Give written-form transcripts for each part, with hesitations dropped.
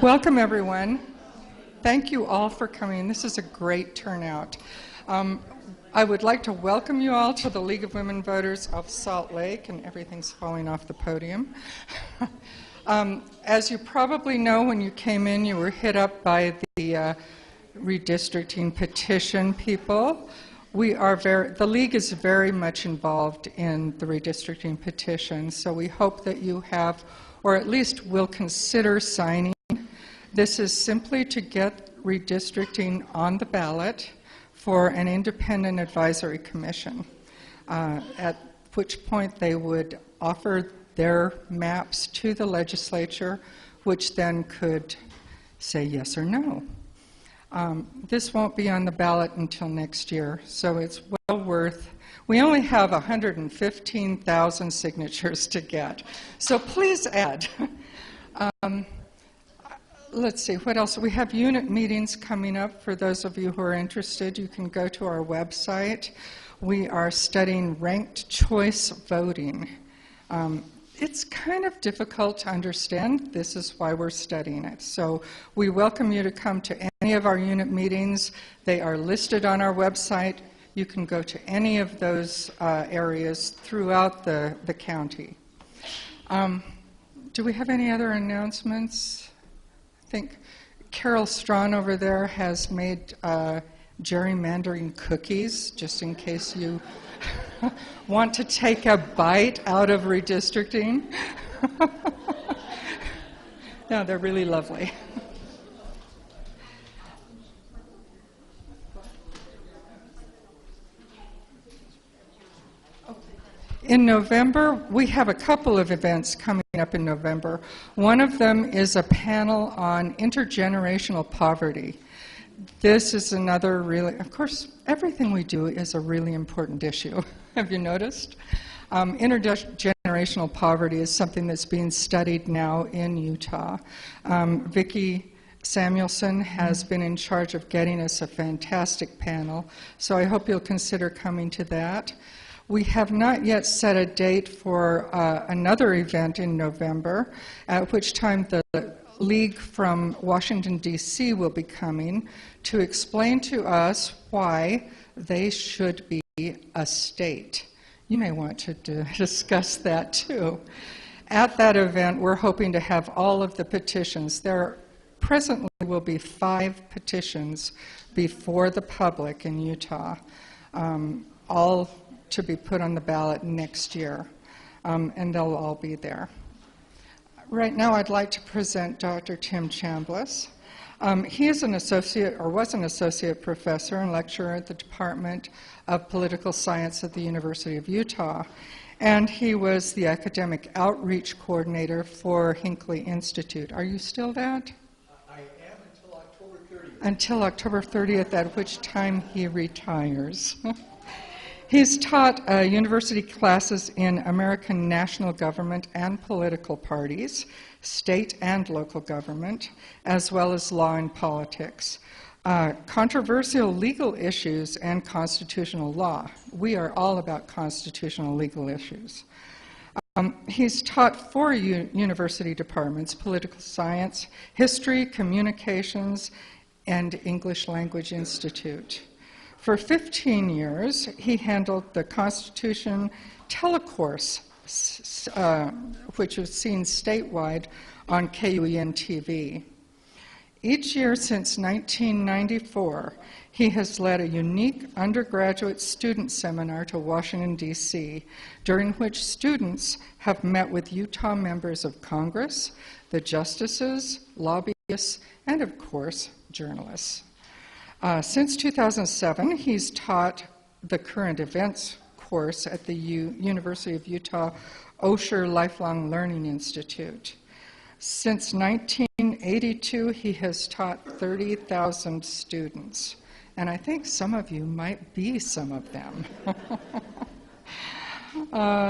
Welcome, everyone. Thank you all for coming. This is a great turnout. I would like to welcome you all to the League of Women Voters of Salt Lake, and everything's falling off the podium. As you probably know, when you came in, you were hit up by the redistricting petition people. The League is very much involved in the redistricting petition, so we hope that you have, or at least will consider signing. This is simply to get redistricting on the ballot for an independent advisory commission, at which point they would offer their maps to the legislature, which then could say yes or no. This won't be on the ballot until next year, so it's well worth. We only have 115,000 signatures to get, so please add. Let's see, what else? We have unit meetings coming up. For those of you who are interested, you can go to our website. We are studying ranked choice voting. It's kind of difficult to understand. This is why we're studying it. So we welcome you to come to any of our unit meetings. They are listed on our website. You can go to any of those areas throughout the county. Do we have any other announcements? I think Carol Strawn over there has made gerrymandering cookies, just in case you want to take a bite out of redistricting. No, they're really lovely. In November, we have a couple of events coming up in November. One of them is a panel on intergenerational poverty. This is another really, of course, everything we do is a really important issue. Have you noticed? Intergenerational poverty is something that's being studied now in Utah. Vicki Samuelson has been in charge of getting us a fantastic panel, so I hope you'll consider coming to that. We have not yet set a date for another event in November, at which time the League from Washington, D.C. will be coming to explain to us why they should be a state. You may want to discuss that too. At that event, we're hoping to have all of the petitions. There presently will be 5 petitions before the public in Utah, all to be put on the ballot next year, and they'll all be there. Right now, I'd like to present Dr. Tim Chambless. He is an associate, or was an associate professor and lecturer at the Department of Political Science at the University of Utah, and he was the academic outreach coordinator for Hinckley Institute. Are you still that? I am until October 30th. Until October 30th, at which time he retires. He's taught university classes in American national government and political parties, state and local government, as well as law and politics, controversial legal issues, and constitutional law. We are all about constitutional legal issues. He's taught 4 university departments: political science, history, communications, and English Language Institute. For 15 years, he handled the Constitution telecourse, which was seen statewide on KUEN TV. Each year since 1994, he has led a unique undergraduate student seminar to Washington, D.C., during which students have met with Utah members of Congress, the justices, lobbyists, and of course, journalists. Since 2007, he's taught the current events course at the University of Utah Osher Lifelong Learning Institute. Since 1982, he has taught 30,000 students, and I think some of you might be some of them.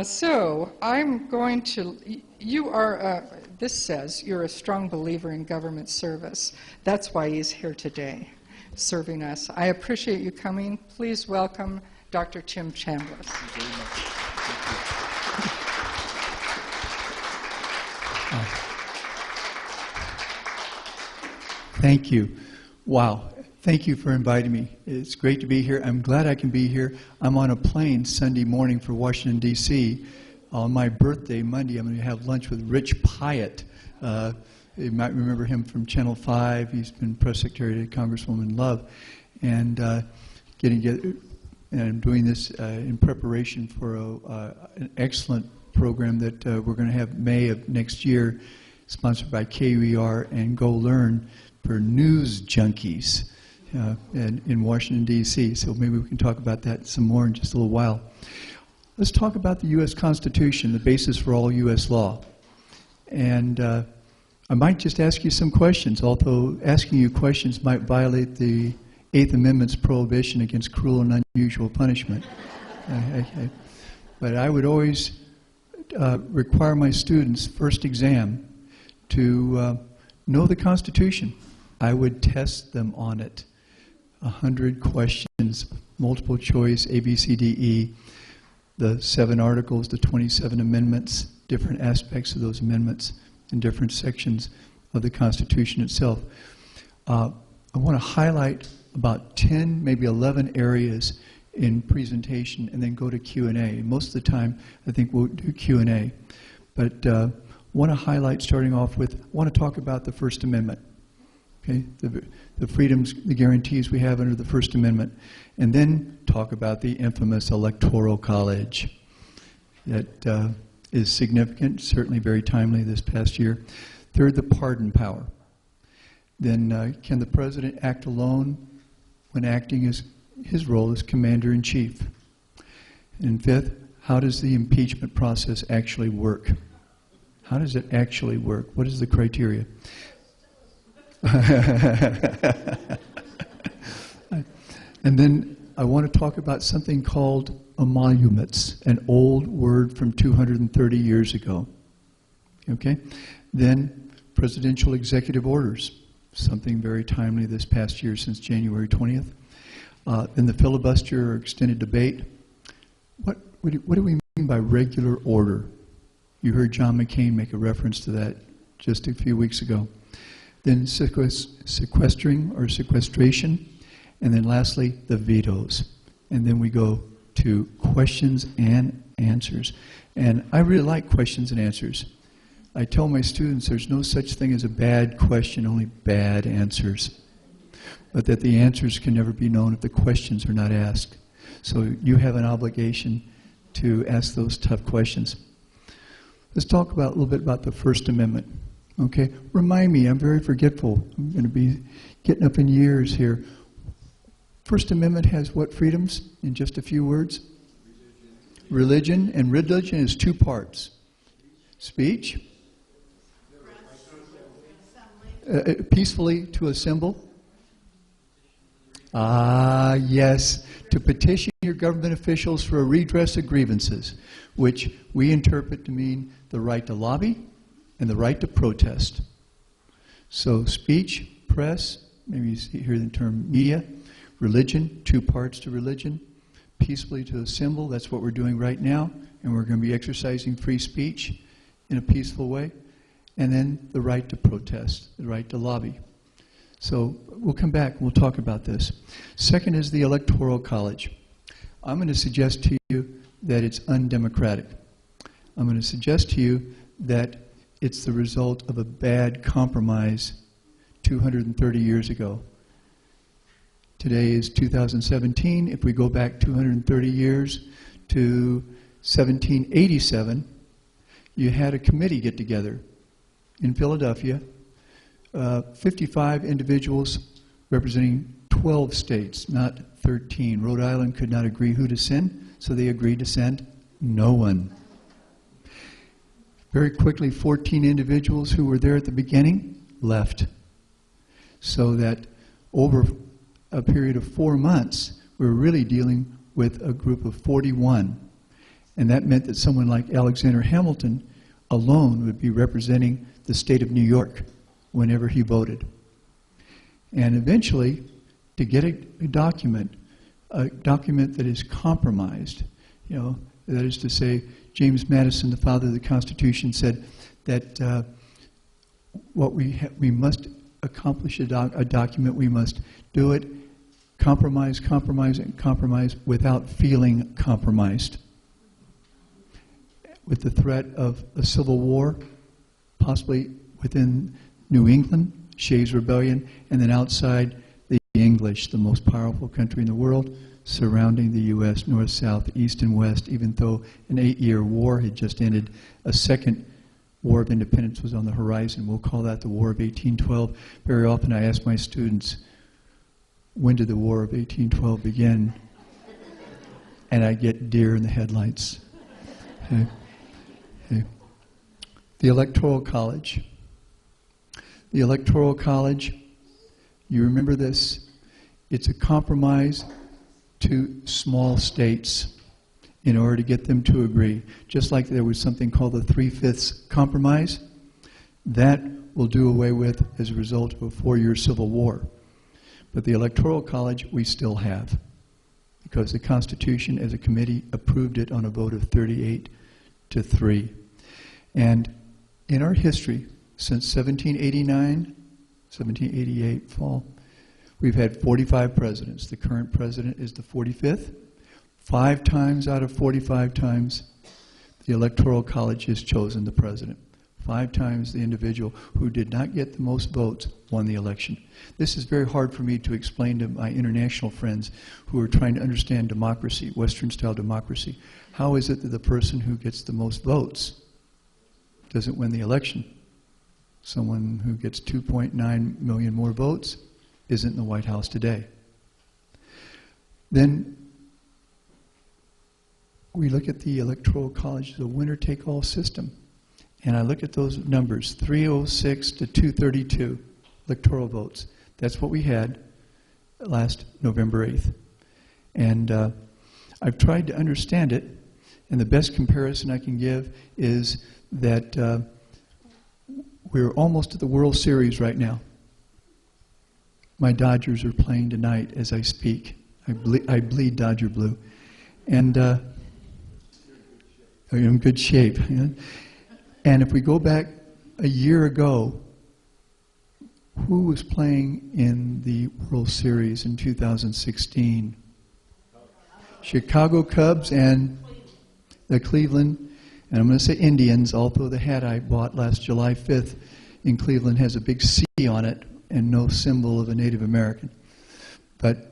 So I'm going to, this says you're a strong believer in government service. That's why he's here today, serving us. I appreciate you coming. Please welcome Dr. Tim Chambless. Thank you very much. Thank you. Thank you. Wow. Thank you for inviting me. It's great to be here. I'm glad I can be here. I'm on a plane Sunday morning for Washington, D.C. On my birthday, Monday, I'm going to have lunch with Rich Pyatt. You might remember him from Channel 5. He's been press secretary to Congresswoman Love. And I'm doing this in preparation for an excellent program that we're going to have May of next year, sponsored by KUER and Go Learn for news junkies in Washington, D.C. So maybe we can talk about that some more in just a little while. Let's talk about the U.S. Constitution, the basis for all U.S. law. And I might just ask you some questions, although asking you questions might violate the Eighth Amendment's prohibition against cruel and unusual punishment. But I would always require my students' first exam to know the Constitution. I would test them on it. 100 questions, multiple choice, A, B, C, D, E, the 7 articles, the 27 amendments, different aspects of those amendments in different sections of the Constitution itself. I want to highlight about 10, maybe 11 areas in presentation and then go to Q&A. Most of the time, I think we'll do Q&A. But want to highlight, starting off with, want to talk about the First Amendment. Okay, the freedoms, the guarantees we have under the First Amendment, and then talk about the infamous Electoral College that is significant, certainly very timely this past year. Third, the pardon power. Then can the President act alone when acting as his role as Commander-in-Chief? And fifth, how does the impeachment process actually work? How does it actually work? What is the criteria? And then I want to talk about something called emoluments, an old word from 230 years ago. Okay? Then presidential executive orders, something very timely this past year since January 20th. Then the filibuster or extended debate. What do we mean by regular order? You heard John McCain make a reference to that just a few weeks ago. Then sequestering or sequestration, and then lastly, the vetoes. And then we go to questions and answers. And I really like questions and answers. I tell my students there's no such thing as a bad question, only bad answers. But that the answers can never be known if the questions are not asked. So you have an obligation to ask those tough questions. Let's talk about a little bit about the First Amendment. Okay, remind me, I'm very forgetful. I'm going to be getting up in years here. First Amendment has what freedoms in just a few words? Religion, and religion is 2 parts. Speech, peacefully to assemble. Ah, yes, to petition your government officials for a redress of grievances, which we interpret to mean the right to lobby and the right to protest. So speech, press, maybe you hear the term media, religion, 2 parts to religion, peacefully to assemble, that's what we're doing right now, and we're going to be exercising free speech in a peaceful way, and then the right to protest, the right to lobby. So we'll come back and we'll talk about this. Second is the Electoral College. I'm going to suggest to you that it's undemocratic. I'm going to suggest to you that it's the result of a bad compromise 230 years ago. Today is 2017. If we go back 230 years to 1787, you had a committee get together in Philadelphia, 55 individuals representing 12 states, not 13. Rhode Island could not agree who to send, so they agreed to send no one. Very quickly, 14 individuals who were there at the beginning left. So that over a period of 4 months, we were really dealing with a group of 41. And that meant that someone like Alexander Hamilton alone would be representing the state of New York whenever he voted. And eventually, to get a document that is compromised, that is to say, James Madison, the father of the Constitution, said that what we must accomplish a document, we must do it, compromise, compromise, and compromise without feeling compromised. With the threat of a civil war, possibly within New England, Shays' Rebellion, and then outside the English, the most powerful country in the world, surrounding the U.S., north, south, east, and west, even though an 8-year war had just ended. A second War of Independence was on the horizon. We'll call that the War of 1812. Very often I ask my students, when did the War of 1812 begin? And I get deer in the headlights. Okay. Okay. The Electoral College. The Electoral College, you remember this? It's a compromise to small states in order to get them to agree. Just like there was something called the 3/5 compromise, that will do away with as a result of a 4-year civil war. But the Electoral College we still have, because the Constitution as a committee approved it on a vote of 38-3. And in our history, since 1789, 1788 fall, we've had 45 presidents. The current president is the 45th. 5 times out of 45 times, the Electoral College has chosen the president. 5 times the individual who did not get the most votes won the election. This is very hard for me to explain to my international friends who are trying to understand democracy, Western-style democracy. How is it that the person who gets the most votes doesn't win the election? Someone who gets 2.9 million more votes isn't in the White House today. Then we look at the Electoral College as a winner-take-all system. And I look at those numbers, 306 to 232 electoral votes. That's what we had last November 8th. And I've tried to understand it, and the best comparison I can give is that we're almost at the World Series right now. My Dodgers are playing tonight as I speak. I bleed Dodger blue. And I'm in good shape. Yeah? And if we go back a year ago, who was playing in the World Series in 2016? Chicago Cubs and the Cleveland, and I'm going to say Indians, although the hat I bought last July 5th in Cleveland has a big C on it and no symbol of a Native American. But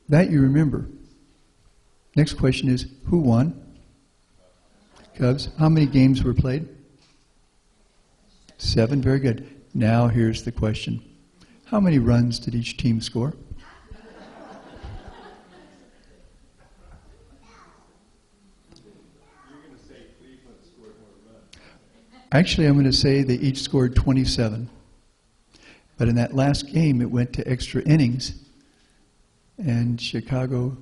that you remember. Next question is, who won? Cubs. How many games were played? 7. Very good. Now here's the question. How many runs did each team score? You're going to say Cleveland scored more runs. Actually, I'm going to say they each scored 27. But in that last game, it went to extra innings, and Chicago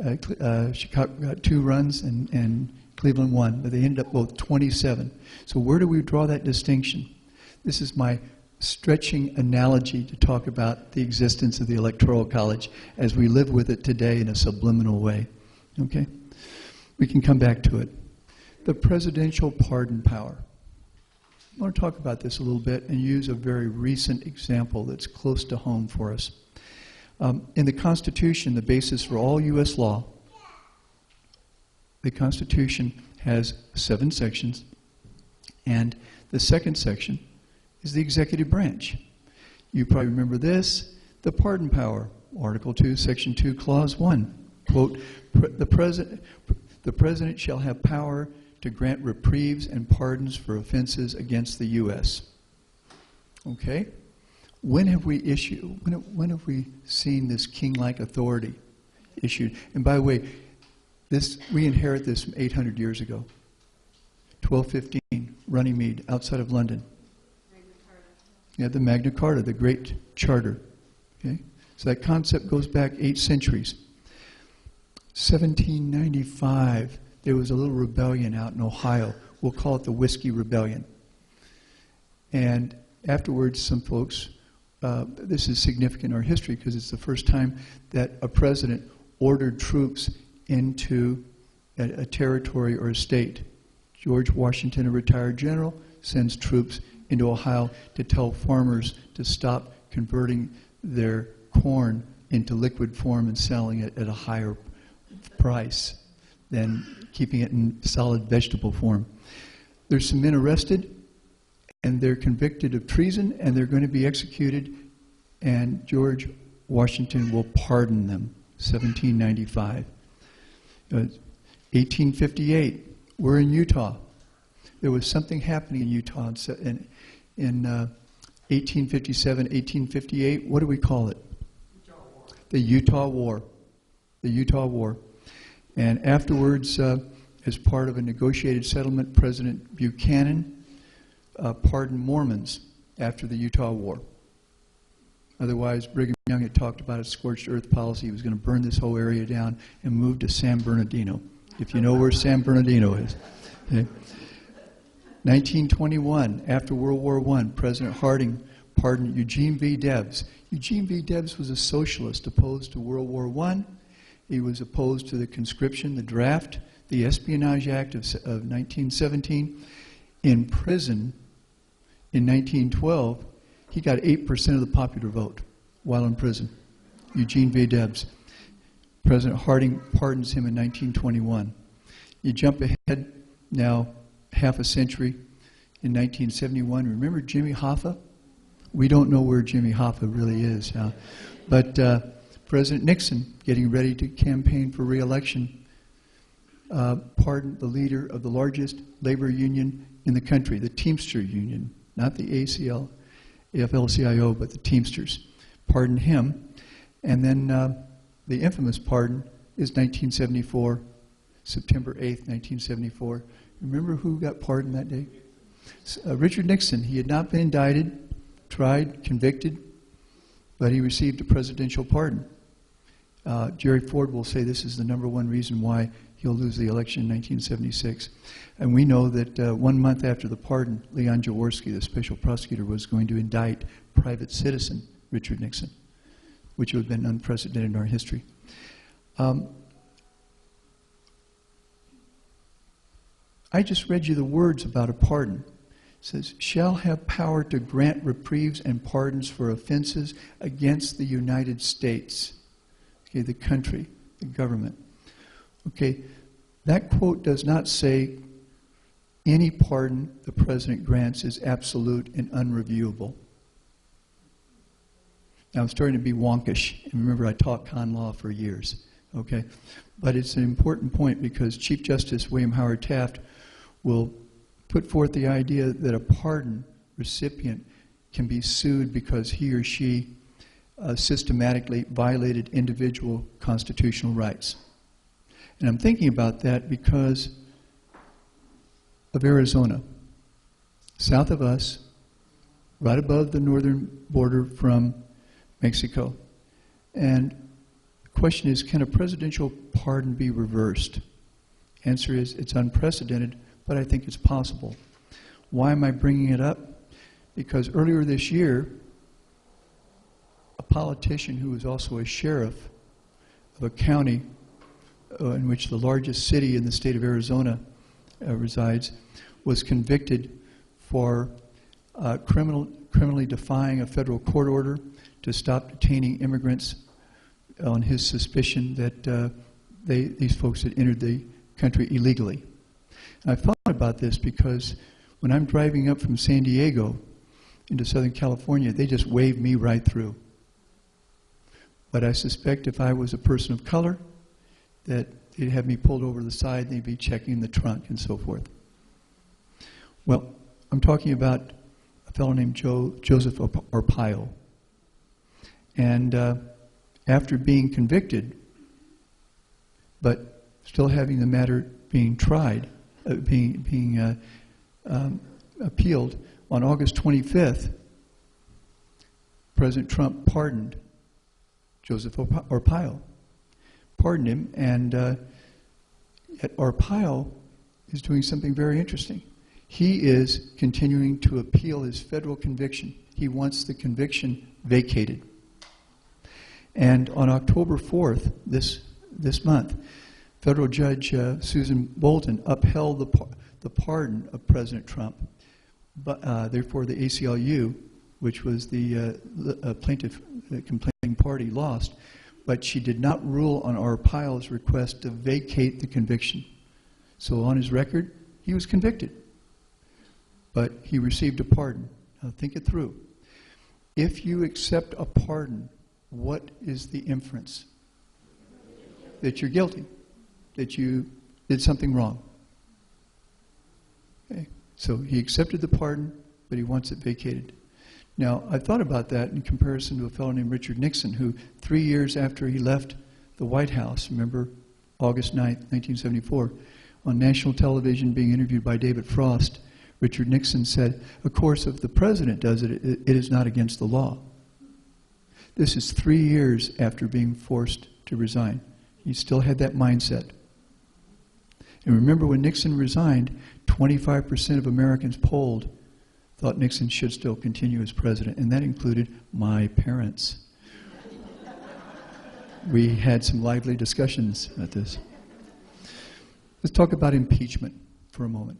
got 2 runs and Cleveland won, but they ended up both 27. So where do we draw that distinction? This is my stretching analogy to talk about the existence of the Electoral College as we live with it today in a subliminal way. Okay? We can come back to it. The presidential pardon power. I want to talk about this a little bit and use a very recent example that's close to home for us. In the Constitution, the basis for all U.S. law, the Constitution has 7 sections, and the second section is the executive branch. You probably remember this, the pardon power, Article 2, Section 2, Clause 1. Quote, the president shall have power to grant reprieves and pardons for offenses against the U.S. Okay? When have we seen this king-like authority issued? And by the way, we inherit this from 800 years ago. 1215, Runnymede, outside of London. Yeah, the Magna Carta, the Great Charter. Okay? So that concept goes back 8 centuries. 1795, there was a little rebellion out in Ohio. We'll call it the Whiskey Rebellion. And afterwards, some folks, this is significant in our history because it's the first time that a president ordered troops into a territory or a state. George Washington, a retired general, sends troops into Ohio to tell farmers to stop converting their corn into liquid form and selling it at a higher price than keeping it in solid vegetable form. There's some men arrested, and they're convicted of treason, and they're going to be executed, and George Washington will pardon them. 1795. 1858, we're in Utah. There was something happening in Utah in 1857, 1858. What do we call it? Utah War. The Utah War. The Utah War. And afterwards, as part of a negotiated settlement, President Buchanan pardoned Mormons after the Utah War. Otherwise, Brigham Young had talked about a scorched earth policy. He was going to burn this whole area down and move to San Bernardino, if you know where San Bernardino is. Okay. 1921, after World War I, President Harding pardoned Eugene V. Debs. Eugene V. Debs was a socialist opposed to World War I. He was opposed to the conscription, the draft, the Espionage Act of 1917. In prison in 1912, he got 8% of the popular vote while in prison. Eugene V. Debs. President Harding pardons him in 1921. You jump ahead now half a century in 1971. Remember Jimmy Hoffa? We don't know where Jimmy Hoffa really is. But President Nixon, getting ready to campaign for re-election, pardoned the leader of the largest labor union in the country, the Teamster Union, not the AFL-CIO, but the Teamsters. Pardoned him. And then the infamous pardon is 1974, September 8th, 1974. Remember who got pardoned that day? Richard Nixon. He had not been indicted, tried, convicted, but he received a presidential pardon. Jerry Ford will say this is the #1 reason why he'll lose the election in 1976. And we know that 1 month after the pardon, Leon Jaworski, the special prosecutor, was going to indict private citizen Richard Nixon, which would have been unprecedented in our history. I just read you the words about a pardon. It says, shall have power to grant reprieves and pardons for offenses against the United States. Okay, the country, the government. Okay, that quote does not say any pardon the president grants is absolute and unreviewable. Now I'm starting to be wonkish, and remember I taught con law for years, okay? But it's an important point because Chief Justice William Howard Taft will put forth the idea that a pardon recipient can be sued because he or she systematically violated individual constitutional rights. And I'm thinking about that because of Arizona. South of us, right above the northern border from Mexico. And the question is, can a presidential pardon be reversed? Answer is, it's unprecedented, but I think it's possible. Why am I bringing it up? Because earlier this year, a politician who was also a sheriff of a county in which the largest city in the state of Arizona resides, was convicted for criminally defying a federal court order to stop detaining immigrants on his suspicion that these folks had entered the country illegally. And I thought about this because when I'm driving up from San Diego into Southern California, they just wave me right through. But I suspect if I was a person of color, that they'd have me pulled over to the side and they'd be checking the trunk and so forth. Well, I'm talking about a fellow named Joseph Arpaio. And after being convicted, but still having the matter being tried, being appealed, on August 25th, President Trump pardoned Joseph Arpaio. Pardoned him, and yet Arpaio is doing something very interesting. He is continuing to appeal his federal conviction. He wants the conviction vacated. And on October 4th, this month, federal judge Susan Bolton upheld the pardon of President Trump but therefore the ACLU, which was the plaintiff, the complaining party, lost. But she did not rule on Arpaio's request to vacate the conviction. So on his record, he was convicted, but he received a pardon. Now think it through. If you accept a pardon, what is the inference? That you're guilty, that you did something wrong. Okay. So he accepted the pardon, but he wants it vacated. Now, I've thought about that in comparison to a fellow named Richard Nixon, who 3 years after he left the White House, remember August 9th, 1974, on national television being interviewed by David Frost, Richard Nixon said, of course, if the president does it, it is not against the law. This is 3 years after being forced to resign. He still had that mindset. And remember, when Nixon resigned, 25% of Americans polled thought Nixon should still continue as president, and that included my parents. We had some lively discussions at this. Let's talk about impeachment for a moment.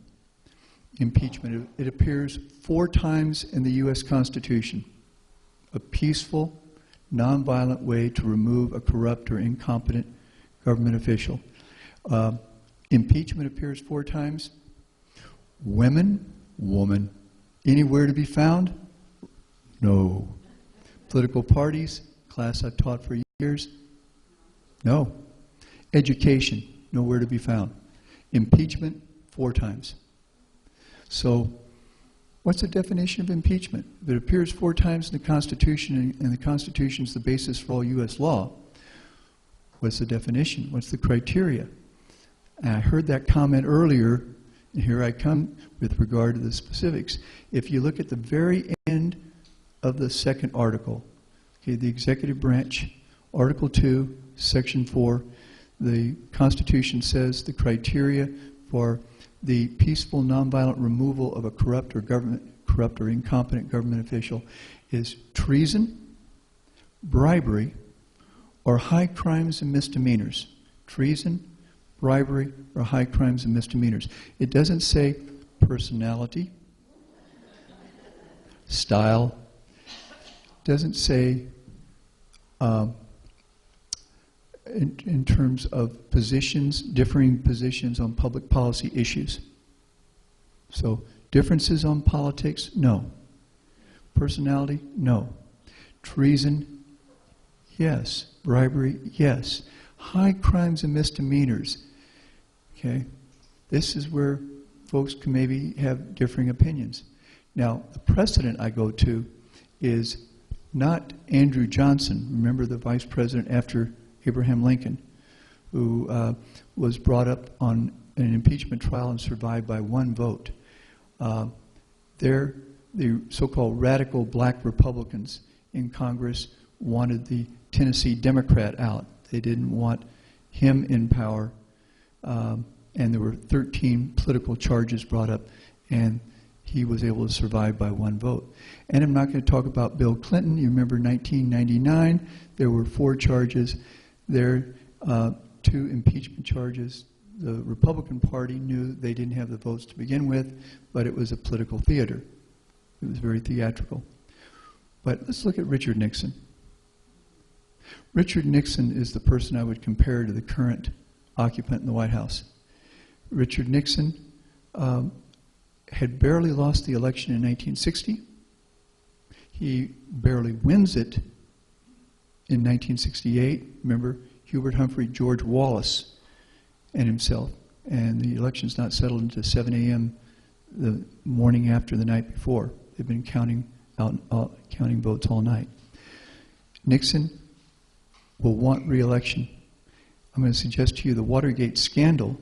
Impeachment, it appears 4 times in the U.S. Constitution. A peaceful, nonviolent way to remove a corrupt or incompetent government official. Impeachment appears 4 times. Women, woman. Anywhere to be found? No. Political parties, class I've taught for years? No. Education, nowhere to be found. Impeachment, 4 times. So, what's the definition of impeachment? If it appears 4 times in the Constitution, and the Constitution is the basis for all U.S. law, what's the definition? What's the criteria? And I heard that comment earlier, and here I come with regard to the specifics. If you look at the very end of the second article, okay, the executive branch, Article 2, Section 4, the Constitution says the criteria for the peaceful, nonviolent removal of a corrupt or incompetent government official is treason, bribery, or high crimes and misdemeanors. Treason, bribery, or high crimes and misdemeanors. It doesn't say personality, style. It doesn't say in terms of positions, differing positions on public policy issues. So, differences on politics? No. Personality? No. Treason? Yes. Bribery? Yes. High crimes and misdemeanors. Okay? This is where folks can maybe have differing opinions. Now, the precedent I go to is not Andrew Johnson, remember the vice president after Abraham Lincoln, who was brought up on an impeachment trial and survived by 1 vote. The so-called radical black Republicans in Congress wanted the Tennessee Democrat out. They didn't want him in power, and there were 13 political charges brought up, and he was able to survive by 1 vote. And I'm not going to talk about Bill Clinton. You remember 1999, there were 4 charges. There, 2 impeachment charges. The Republican Party knew they didn't have the votes to begin with, but it was a political theater. It was very theatrical. But let's look at Richard Nixon. Richard Nixon is the person I would compare to the current occupant in the White House. Richard Nixon had barely lost the election in 1960. He barely wins it in 1968. Remember, Hubert Humphrey, George Wallace, and himself. And the election's not settled until 7 a.m. the morning after the night before. They've been counting votes all night. Nixon will want re-election. I'm going to suggest to you the Watergate scandal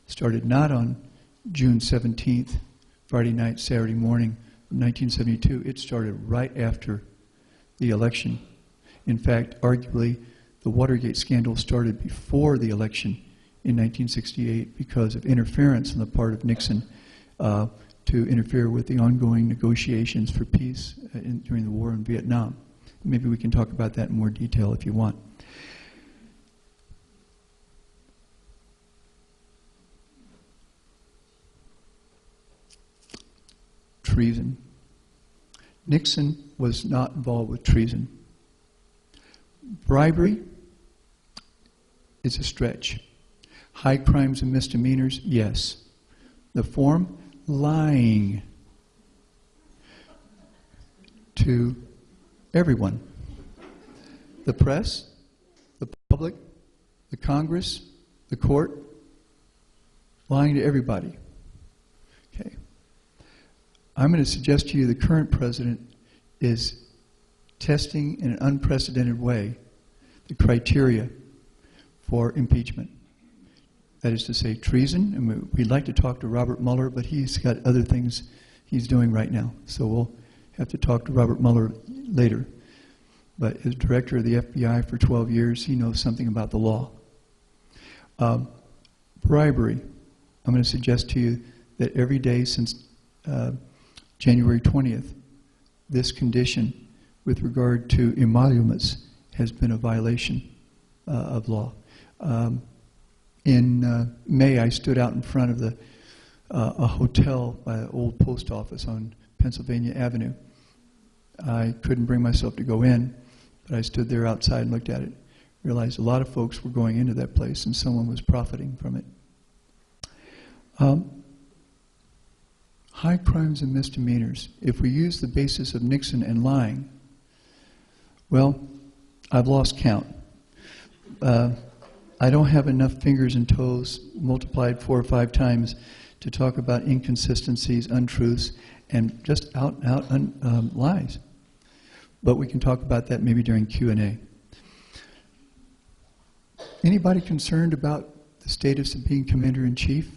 started not on June 17th, Friday night, Saturday morning of 1972. It started right after the election. In fact, arguably, the Watergate scandal started before the election in 1968 because of interference on the part of Nixon to interfere with the ongoing negotiations for peace during the war in Vietnam. Maybe we can talk about that in more detail if you want. treason. Nixon was not involved with treason. Bribery is a stretch. High crimes and misdemeanors, yes. The form, lying to everyone. The press, the public, the Congress, the court, lying to everybody. Okay. I'm going to suggest to you the current president is testing in an unprecedented way the criteria for impeachment. That is to say, treason, and we'd like to talk to Robert Mueller, but he's got other things he's doing right now. So we'll have to talk to Robert Mueller later. But as director of the FBI for 12 years, he knows something about the law. Bribery. I'm going to suggest to you that every day since January 20th, this condition with regard to emoluments has been a violation of law. In May, I stood out in front of a hotel by an old post office on Pennsylvania Avenue. I couldn't bring myself to go in, but I stood there outside and looked at it. Realized a lot of folks were going into that place and someone was profiting from it. High crimes and misdemeanors. If we use the basis of Nixon and lying, well, I've lost count. I don't have enough fingers and toes multiplied 4 or 5 times to talk about inconsistencies, untruths, and just out lies. But we can talk about that maybe during Q&A. Anybody concerned about the status of being Commander-in-Chief?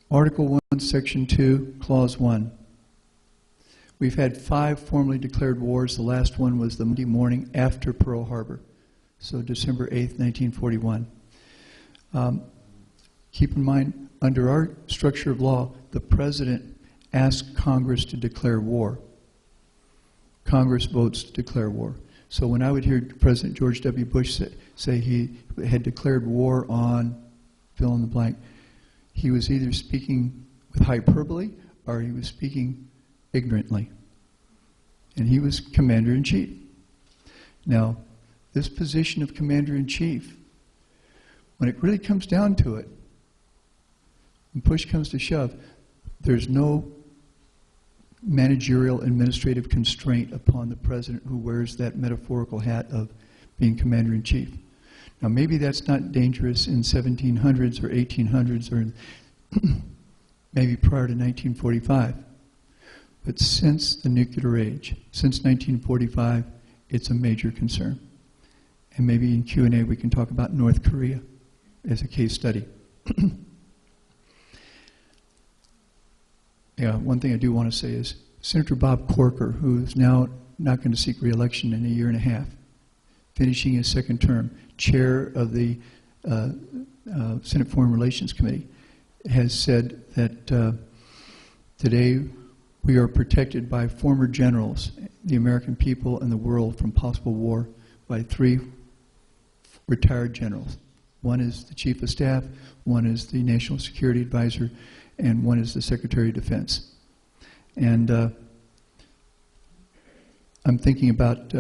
Article 1, Section 2, Clause 1. We've had 5 formally declared wars. The last one was the Monday morning after Pearl Harbor, so December 8th, 1941. Keep in mind, under our structure of law, the President asks Congress to declare war. Congress votes to declare war. So when I would hear President George W. Bush say he had declared war on fill in the blank, he was either speaking with hyperbole or he was speaking ignorantly. And he was Commander-in-Chief. Now, this position of Commander-in-Chief, when it really comes down to it, when push comes to shove, there's no managerial administrative constraint upon the President who wears that metaphorical hat of being Commander-in-Chief. Now, maybe that's not dangerous in 1700s or 1800s or maybe prior to 1945. But since the nuclear age, since 1945, it's a major concern. And maybe in Q&A we can talk about North Korea as a case study. Yeah, one thing I do want to say is Senator Bob Corker, who is now not going to seek re-election in a year and a half, finishing his second term, chair of the Senate Foreign Relations Committee, has said that today we are protected by former generals, the American people and the world from possible war, by 3 retired generals. One is the Chief of Staff, one is the National Security Advisor, and one is the Secretary of Defense. And I'm thinking about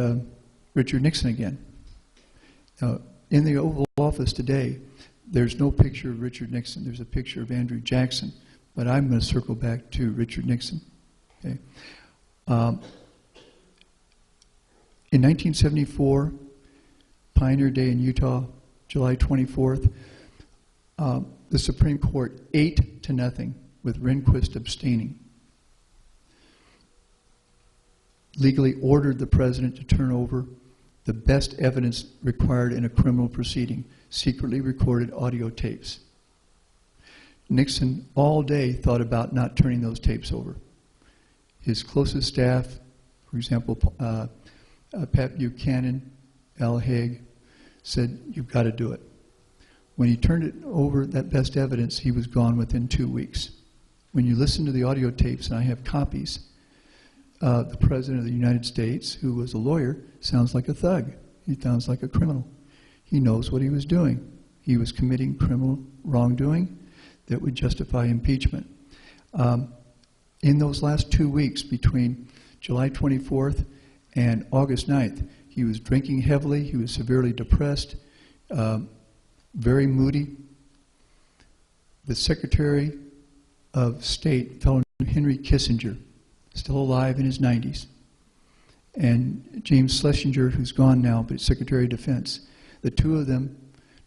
Richard Nixon again. In the Oval Office today, there's no picture of Richard Nixon. There's a picture of Andrew Jackson, but I'm going to circle back to Richard Nixon. Okay. In 1974, Pioneer Day in Utah, July 24th, the Supreme Court 8-0 with Rehnquist abstaining, legally ordered the President to turn over the best evidence required in a criminal proceeding, secretly recorded audio tapes. Nixon all day thought about not turning those tapes over. His closest staff, for example, Pat Buchanan, Al Haig, said, "You've got to do it." When he turned it over, that best evidence, he was gone within 2 weeks. When you listen to the audio tapes, and I have copies, the President of the United States, who was a lawyer, sounds like a thug. He sounds like a criminal. He knows what he was doing. he was committing criminal wrongdoing that would justify impeachment. In those last 2 weeks between July 24th and August 9th, he was drinking heavily, he was severely depressed, very moody. The Secretary of State, a fellow named Henry Kissinger, still alive in his 90s, and James Schlesinger, who's gone now, but Secretary of Defense, the two of them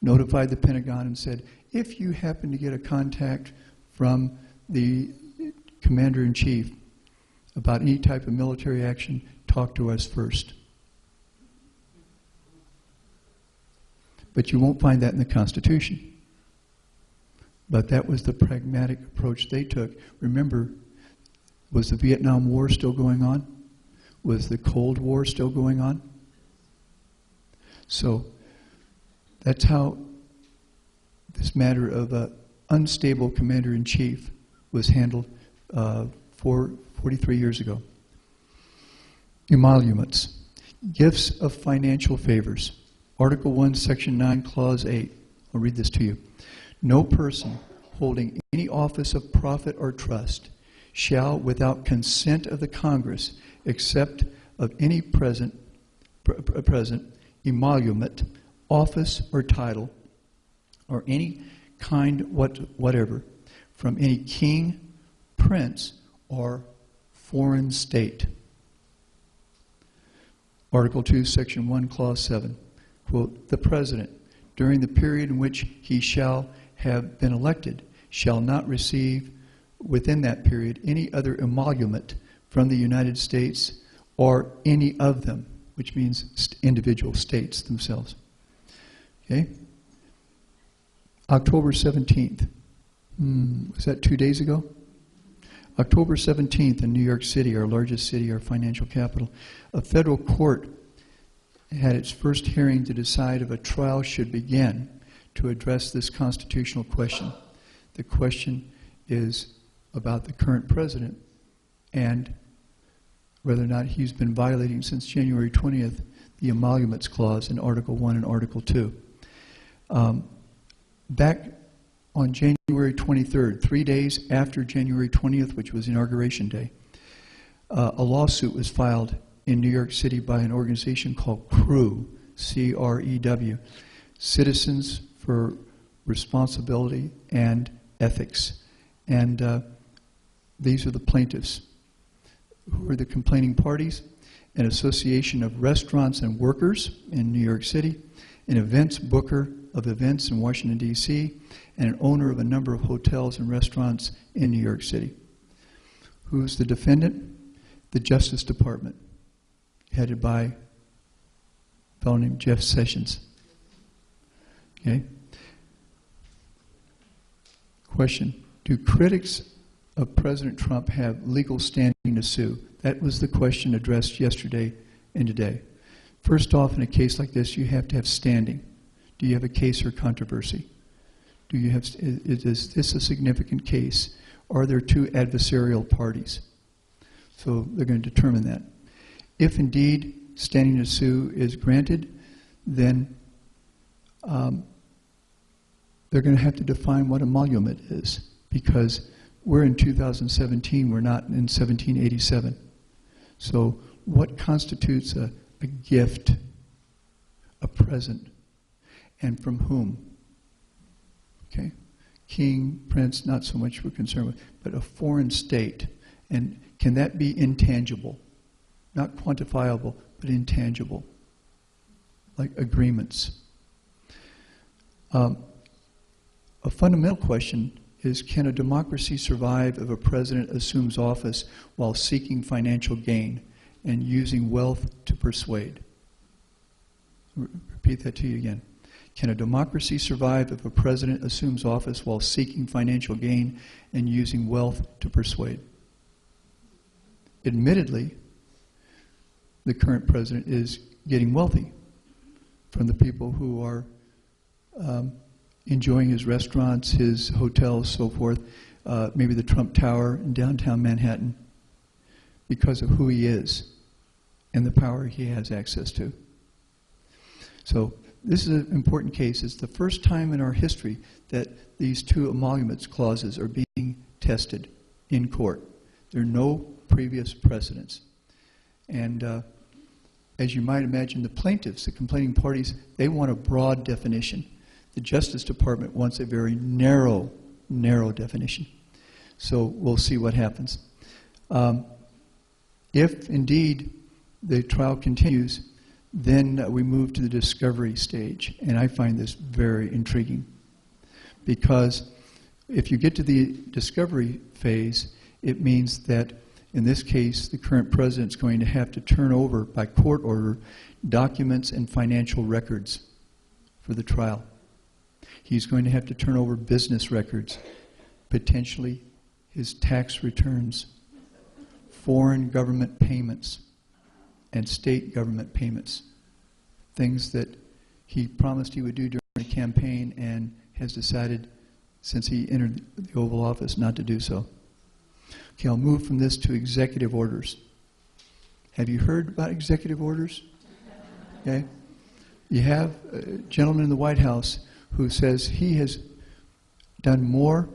notified the Pentagon and said, if you happen to get a contact from the Commander-in-Chief about any type of military action, talk to us first. But you won't find that in the Constitution. But that was the pragmatic approach they took. Remember, was the Vietnam War still going on? Was the Cold War still going on? So that's how this matter of an unstable commander-in-chief was handled 43 years ago. Emoluments. Gifts of financial favors. Article 1, Section 9, Clause 8. I'll read this to you. No person holding any office of profit or trust shall, without consent of the Congress, accept of any present emolument, office or title, or any kind whatever, from any king, prince, or foreign state. Article 2, Section 1, Clause 7. Quote, the President, during the period in which he shall have been elected, shall not receive within that period any other emolument from the United States or any of them, which means individual states themselves. Okay? October 17th. Was that 2 days ago? October 17th in New York City, our largest city, our financial capital, a federal court had its first hearing to decide if a trial should begin to address this constitutional question. The question is about the current president and whether or not he's been violating since January 20th the emoluments clause in Article 1 and Article 2. Back on January 23rd, 3 days after January 20th, which was Inauguration Day, a lawsuit was filed in New York City by an organization called CREW, C-R-E-W, Citizens for Responsibility and Ethics. And these are the plaintiffs. Who are the complaining parties? An association of restaurants and workers in New York City, an events booker of events in Washington, D.C., and an owner of a number of hotels and restaurants in New York City. Who's the defendant? The Justice Department, headed by a fellow named Jeff Sessions. Okay? Question, do critics of President Trump have legal standing to sue? That was the question addressed yesterday and today. First off, in a case like this, you have to have standing. Do you have a case or controversy? Do you have, is this a significant case? Are there two adversarial parties? So they're going to determine that. If indeed standing to sue is granted, then they're going to have to define what emolument is, because we're in 2017, we're not in 1787. So what constitutes a gift, a present, and from whom? Okay? King, prince, not so much we're concerned with, but a foreign state. And can that be intangible? Not quantifiable, but intangible, like agreements. A fundamental question is, can a democracy survive if a president assumes office while seeking financial gain and using wealth to persuade? Repeat that to you again. Can a democracy survive if a president assumes office while seeking financial gain and using wealth to persuade? Admittedly, the current president is getting wealthy from the people who are enjoying his restaurants, his hotels, so forth, maybe the Trump Tower in downtown Manhattan, because of who he is and the power he has access to. So this is an important case. It's the first time in our history that these two emoluments clauses are being tested in court. There are no previous precedents. And as you might imagine, the plaintiffs, the complaining parties, they want a broad definition. The Justice Department wants a very narrow definition. So we'll see what happens. If indeed the trial continues, then we move to the discovery stage. And I find this very intriguing, because if you get to the discovery phase, it means that in this case, the current president's going to have to turn over, by court order, documents and financial records for the trial. He's going to have to turn over business records, potentially his tax returns, foreign government payments, and state government payments, things that he promised he would do during the campaign and has decided, since he entered the Oval Office, not to do so. Okay, I'll move from this to executive orders. Have you heard about executive orders? Okay. You have a gentleman in the White House who says he has done more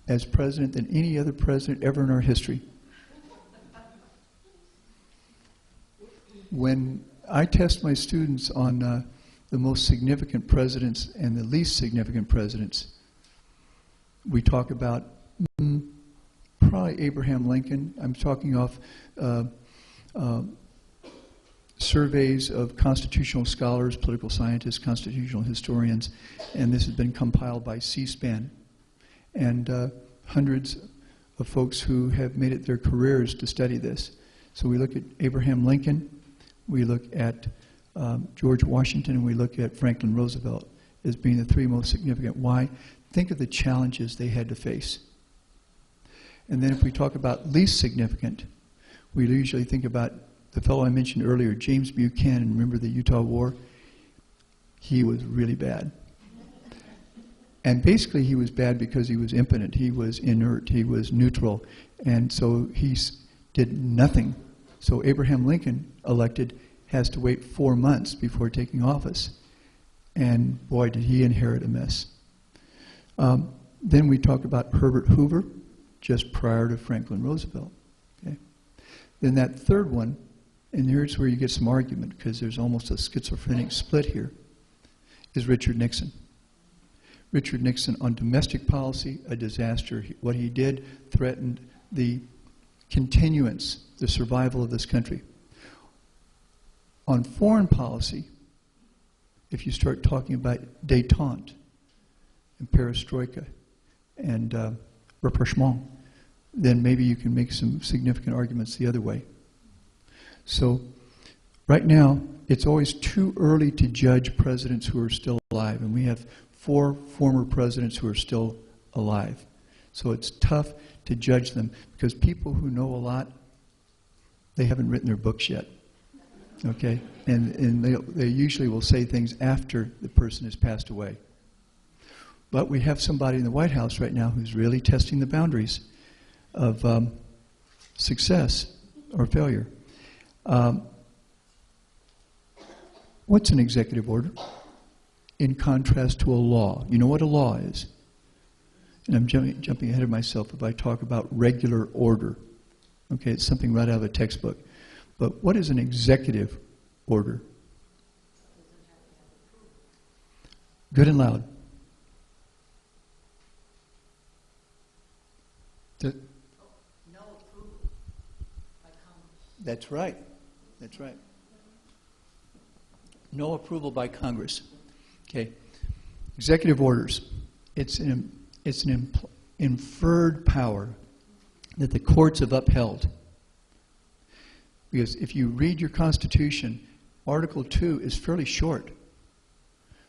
as president than any other president ever in our history. When I test my students on the most significant presidents and the least significant presidents, we talk about probably Abraham Lincoln. I'm talking off surveys of constitutional scholars, political scientists, constitutional historians, and this has been compiled by C-SPAN. And hundreds of folks who have made it their careers to study this. So we look at Abraham Lincoln, we look at George Washington, and we look at Franklin Roosevelt as being the three most significant. Why? Think of the challenges they had to face. And then if we talk about least significant, we usually think about the fellow I mentioned earlier, James Buchanan. Remember the Utah War? He was really bad. And basically he was bad because he was impotent, he was inert, he was neutral, and so he did nothing. So Abraham Lincoln, elected, has to wait 4 months before taking office. And boy, did he inherit a mess. Then we talk about Herbert Hoover, just prior to Franklin Roosevelt. Okay. Then that third one, and here's where you get some argument, because there's almost a schizophrenic split here, is Richard Nixon. Richard Nixon on domestic policy, a disaster. What he did threatened the continuance, the survival of this country. On foreign policy, if you start talking about détente and perestroika and rapprochement, then maybe you can make some significant arguments the other way. So right now, it's always too early to judge presidents who are still alive, and we have 4 former presidents who are still alive. So it's tough to judge them, because people who know a lot, they haven't written their books yet. Okay? And they usually will say things after the person has passed away. But we have somebody in the White House right now who's really testing the boundaries of success or failure. What's an executive order in contrast to a law? You know what a law is? And I'm jumping ahead of myself if I talk about regular order. Okay, it's something right out of a textbook. But what is an executive order? Good and loud. No approval by Congress. That's right. That's right. No approval by Congress. Okay. Executive orders. It's an inferred power that the courts have upheld. Because if you read your Constitution, Article 2 is fairly short.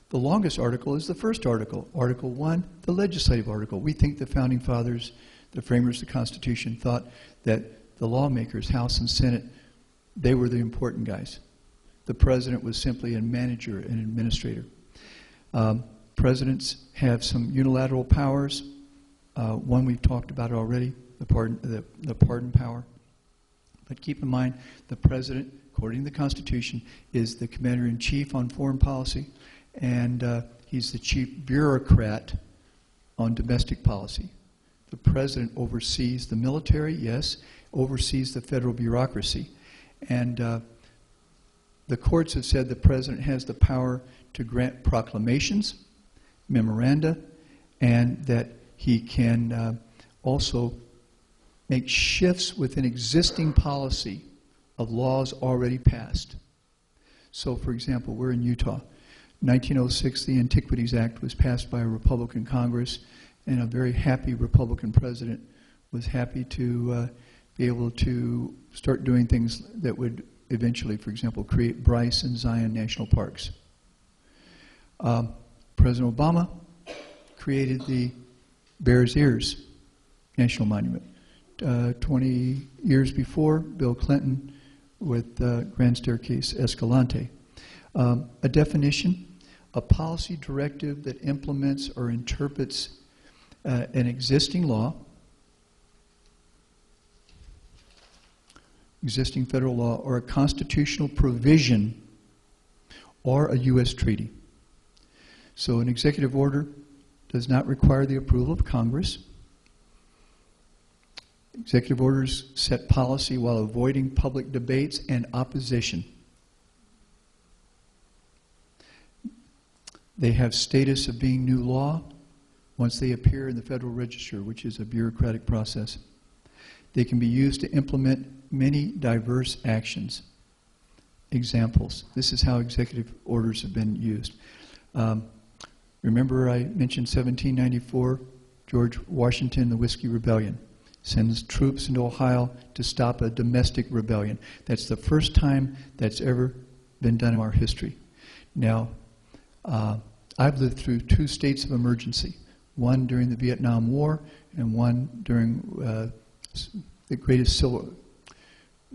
The longest article is the first article, Article 1, the legislative article. We think the Founding Fathers, the framers of the Constitution, thought that the lawmakers, House and Senate, they were the important guys. The president was simply a manager and administrator. Presidents have some unilateral powers. One we've talked about already, the pardon power. But keep in mind, the president, according to the Constitution, is the commander-in-chief on foreign policy, and he's the chief bureaucrat on domestic policy. The president oversees the military, yes, oversees the federal bureaucracy. And the courts have said the president has the power to grant proclamations, memoranda, and that he can also make shifts within existing policy of laws already passed. So, for example, we're in Utah. 1906, the Antiquities Act was passed by a Republican Congress, and a very happy Republican president was happy to be able to start doing things that would eventually, for example, create Bryce and Zion national parks. President Obama created the Bears Ears National Monument. 20 years before, Bill Clinton with Grand Staircase Escalante. A definition, a policy directive that implements or interprets an existing law, existing federal law, or a constitutional provision, or a U.S. treaty. So an executive order does not require the approval of Congress. Executive orders set policy while avoiding public debates and opposition. They have status of being new law once they appear in the Federal Register, which is a bureaucratic process. They can be used to implement many diverse actions. Examples. This is how executive orders have been used. Remember I mentioned 1794, George Washington, the Whiskey Rebellion. Sends troops into Ohio to stop a domestic rebellion. That's the first time that's ever been done in our history. Now, I've lived through 2 states of emergency, one during the Vietnam War and one during the greatest civil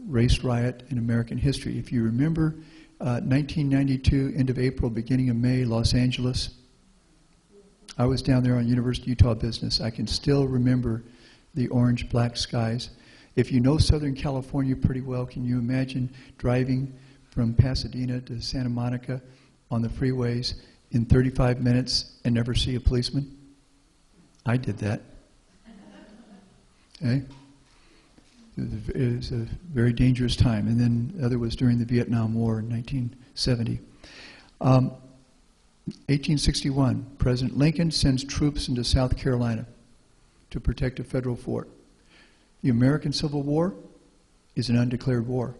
race riot in American history. If you remember 1992, end of April, beginning of May, Los Angeles, I was down there on University of Utah business. I can still remember the orange black skies. If you know Southern California pretty well, can you imagine driving from Pasadena to Santa Monica on the freeways in 35 minutes and never see a policeman? I did that. Okay? It was a very dangerous time. And then the other was during the Vietnam War in 1970. 1861, President Lincoln sends troops into South Carolina to protect a federal fort. The American Civil War is an undeclared war.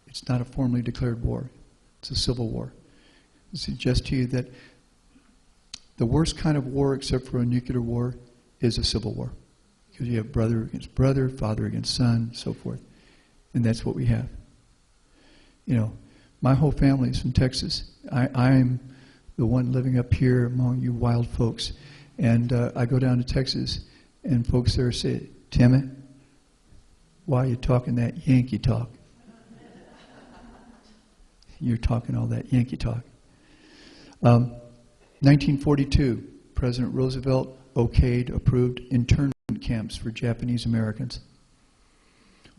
It's not a formally declared war. It's a civil war. I suggest to you that the worst kind of war, except for a nuclear war, is a civil war. Because you have brother against brother, father against son, so forth. And that's what we have. You know, my whole family is from Texas. I'm the one living up here among you wild folks. And I go down to Texas, and folks there say, "Timmy, why are you talking that Yankee talk? You're talking all that Yankee talk." 1942, President Roosevelt approved internment camps for Japanese Americans.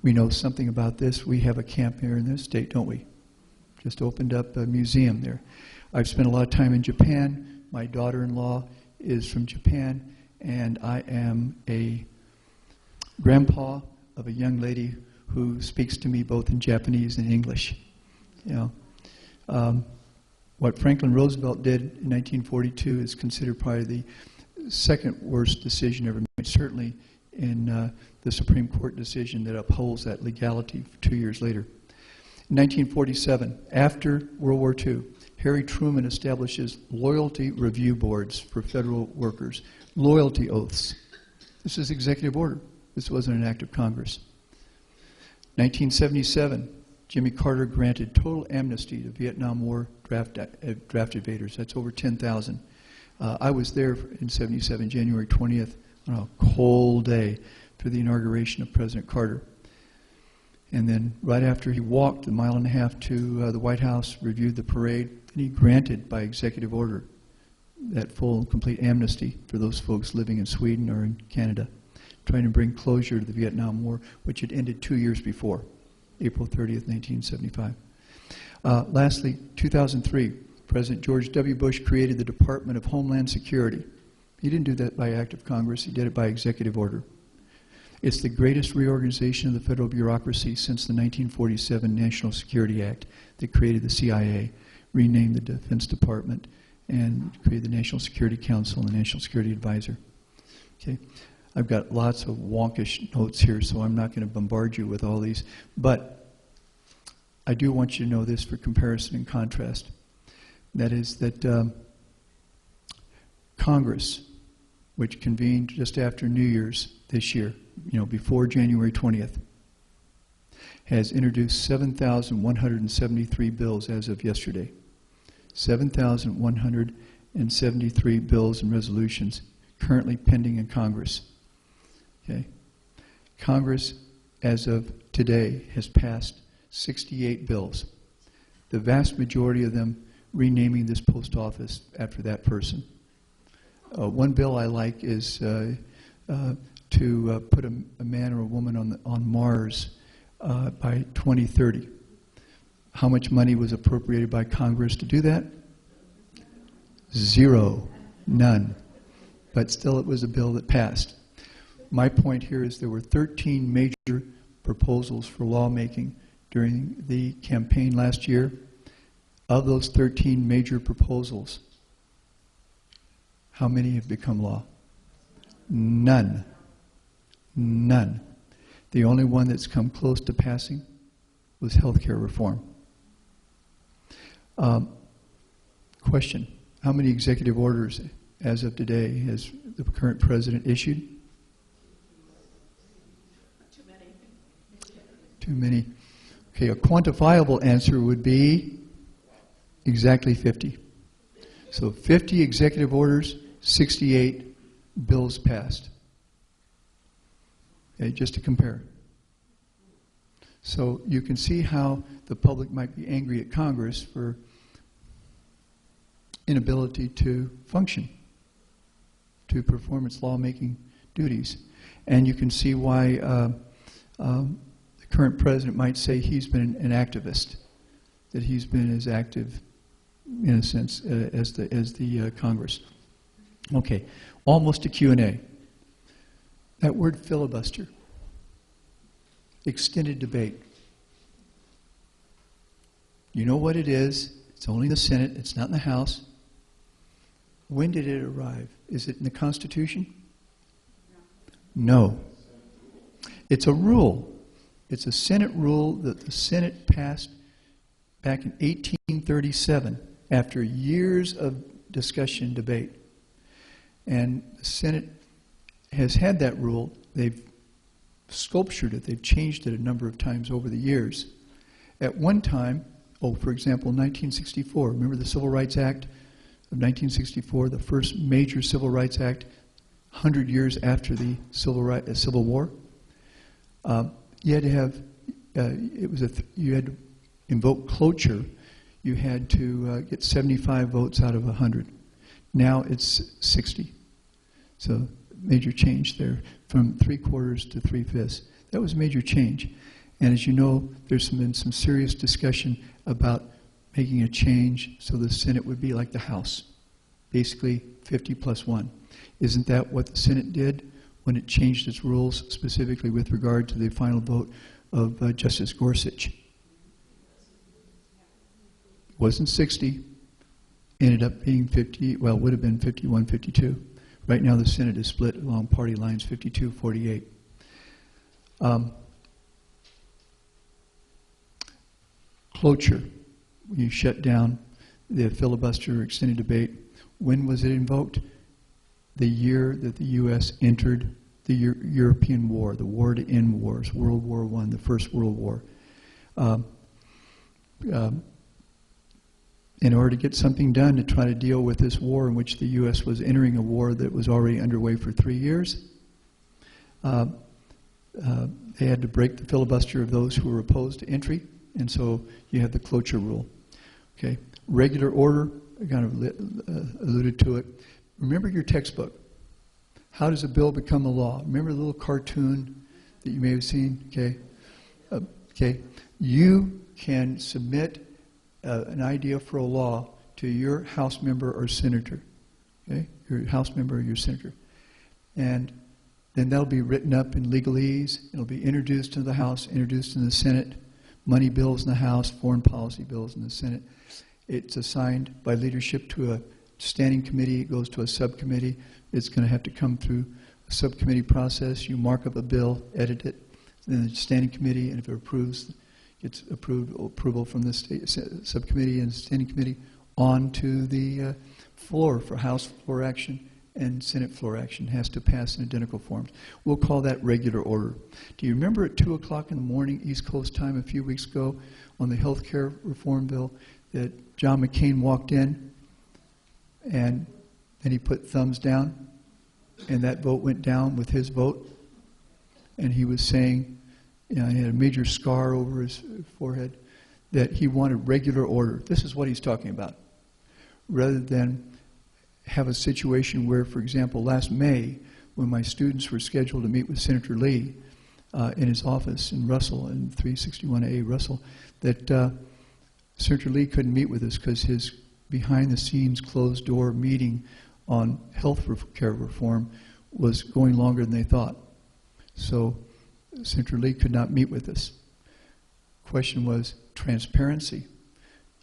We know something about this. We have a camp here in this state, don't we? Just opened up a museum there. I've spent a lot of time in Japan. My daughter-in-law is from Japan, and I am a grandpa of a young lady who speaks to me both in Japanese and English. You know, what Franklin Roosevelt did in 1942 is considered probably the second worst decision ever made, certainly in the Supreme Court decision that upholds that legality 2 years later. In 1947, after World War II, Harry Truman establishes loyalty review boards for federal workers, loyalty oaths. This is executive order. This wasn't an act of Congress. 1977, Jimmy Carter granted total amnesty to Vietnam War draft evaders. That's over 10,000. I was there in 77, January 20th, on a cold day for the inauguration of President Carter. And then right after he walked a mile and a half to the White House, reviewed the parade, and he granted by executive order that full and complete amnesty for those folks living in Sweden or in Canada, trying to bring closure to the Vietnam War, which had ended 2 years before, April 30th, 1975. Lastly, 2003, President George W. Bush created the Department of Homeland Security. He didn't do that by act of Congress, he did it by executive order. It's the greatest reorganization of the federal bureaucracy since the 1947 National Security Act that created the CIA, renamed the Defense Department, and created the National Security Council and the National Security Advisor. Okay, I've got lots of wonkish notes here, so I'm not going to bombard you with all these, but I do want you to know this for comparison and contrast. That is that Congress, which convened just after New Year's this year, before January 20th, has introduced 7,173 bills as of yesterday. 7,173 bills and resolutions currently pending in Congress. Okay. Congress, as of today, has passed 68 bills. The vast majority of them renaming this post office after that person. One bill I like is to put a man or a woman on Mars by 2030. How much money was appropriated by Congress to do that? Zero. None. But still, it was a bill that passed. My point here is there were 13 major proposals for lawmaking during the campaign last year. Of those 13 major proposals, how many have become law? None. None. The only one that's come close to passing was health care reform. Question: how many executive orders, as of today, has the current president issued? Too many. Too many. Okay, a quantifiable answer would be exactly 50. So 50 executive orders, 68 bills passed. Okay, just to compare. So you can see how the public might be angry at Congress for inability to function, to perform its lawmaking duties. And you can see why the current president might say he's been an activist, that he's been as active, in a sense, as the Congress. Okay, almost a Q&A. That word filibuster, extended debate. You know what it is. It's only in the Senate. It's not in the House. When did it arrive? Is it in the Constitution? No. It's a rule. It's a Senate rule that the Senate passed back in 1837 after years of discussion, debate. And the Senate has had that rule. They've sculptured it. They've changed it a number of times over the years. At one time, for example, 1964, remember the Civil Rights Act of 1964, the first major Civil Rights Act, 100 years after the Civil War? You had to have, you had to invoke cloture. You had to get 75 votes out of 100. Now it's 60. So major change there, from 3/4 to 3/5. That was a major change. And as you know, there's been some serious discussion about making a change so the Senate would be like the House, basically 50+1. Isn't that what the Senate did when it changed its rules, specifically with regard to the final vote of Justice Gorsuch? It wasn't 60, ended up being 50, well, it would have been 51-52. Right now the Senate is split along party lines, 52-48. Cloture, when you shut down the filibuster extended debate, when was it invoked? The year that the U.S. entered the European War, the war to end wars, World War I, the First World War. In order to get something done to try to deal with this war in which the U.S. was entering a war that was already underway for 3 years, they had to break the filibuster of those who were opposed to entry, and so you have the cloture rule. Okay, regular order, I kind of alluded to it. Remember your textbook. How does a bill become a law? Remember the little cartoon that you may have seen? Okay, okay. You can submit an idea for a law to your House member or senator, okay? Your House member or your senator. And then that'll be written up in legalese. It'll be introduced to the House, introduced in the Senate, money bills in the House, foreign policy bills in the Senate. It's assigned by leadership to a standing committee. It goes to a subcommittee. It's going to have to come through a subcommittee process. You mark up a bill, edit it, then the standing committee, and if it approves, gets approval from the subcommittee and standing committee on to the floor for House floor action and Senate floor action. It has to pass in identical forms. We'll call that regular order. Do you remember at 2 o'clock in the morning, East Coast time, a few weeks ago, on the health care reform bill, that John McCain walked in and then he put thumbs down, and that vote went down with his vote, and he was saying, you know, he had a major scar over his forehead, that he wanted regular order. This is what he's talking about. Rather than have a situation where, for example, last May, when my students were scheduled to meet with Senator Lee in his office in Russell, in 361A Russell, that Senator Lee couldn't meet with us because his behind-the-scenes, closed-door meeting on health care reform was going longer than they thought. So Senator Lee could not meet with us. Question was transparency.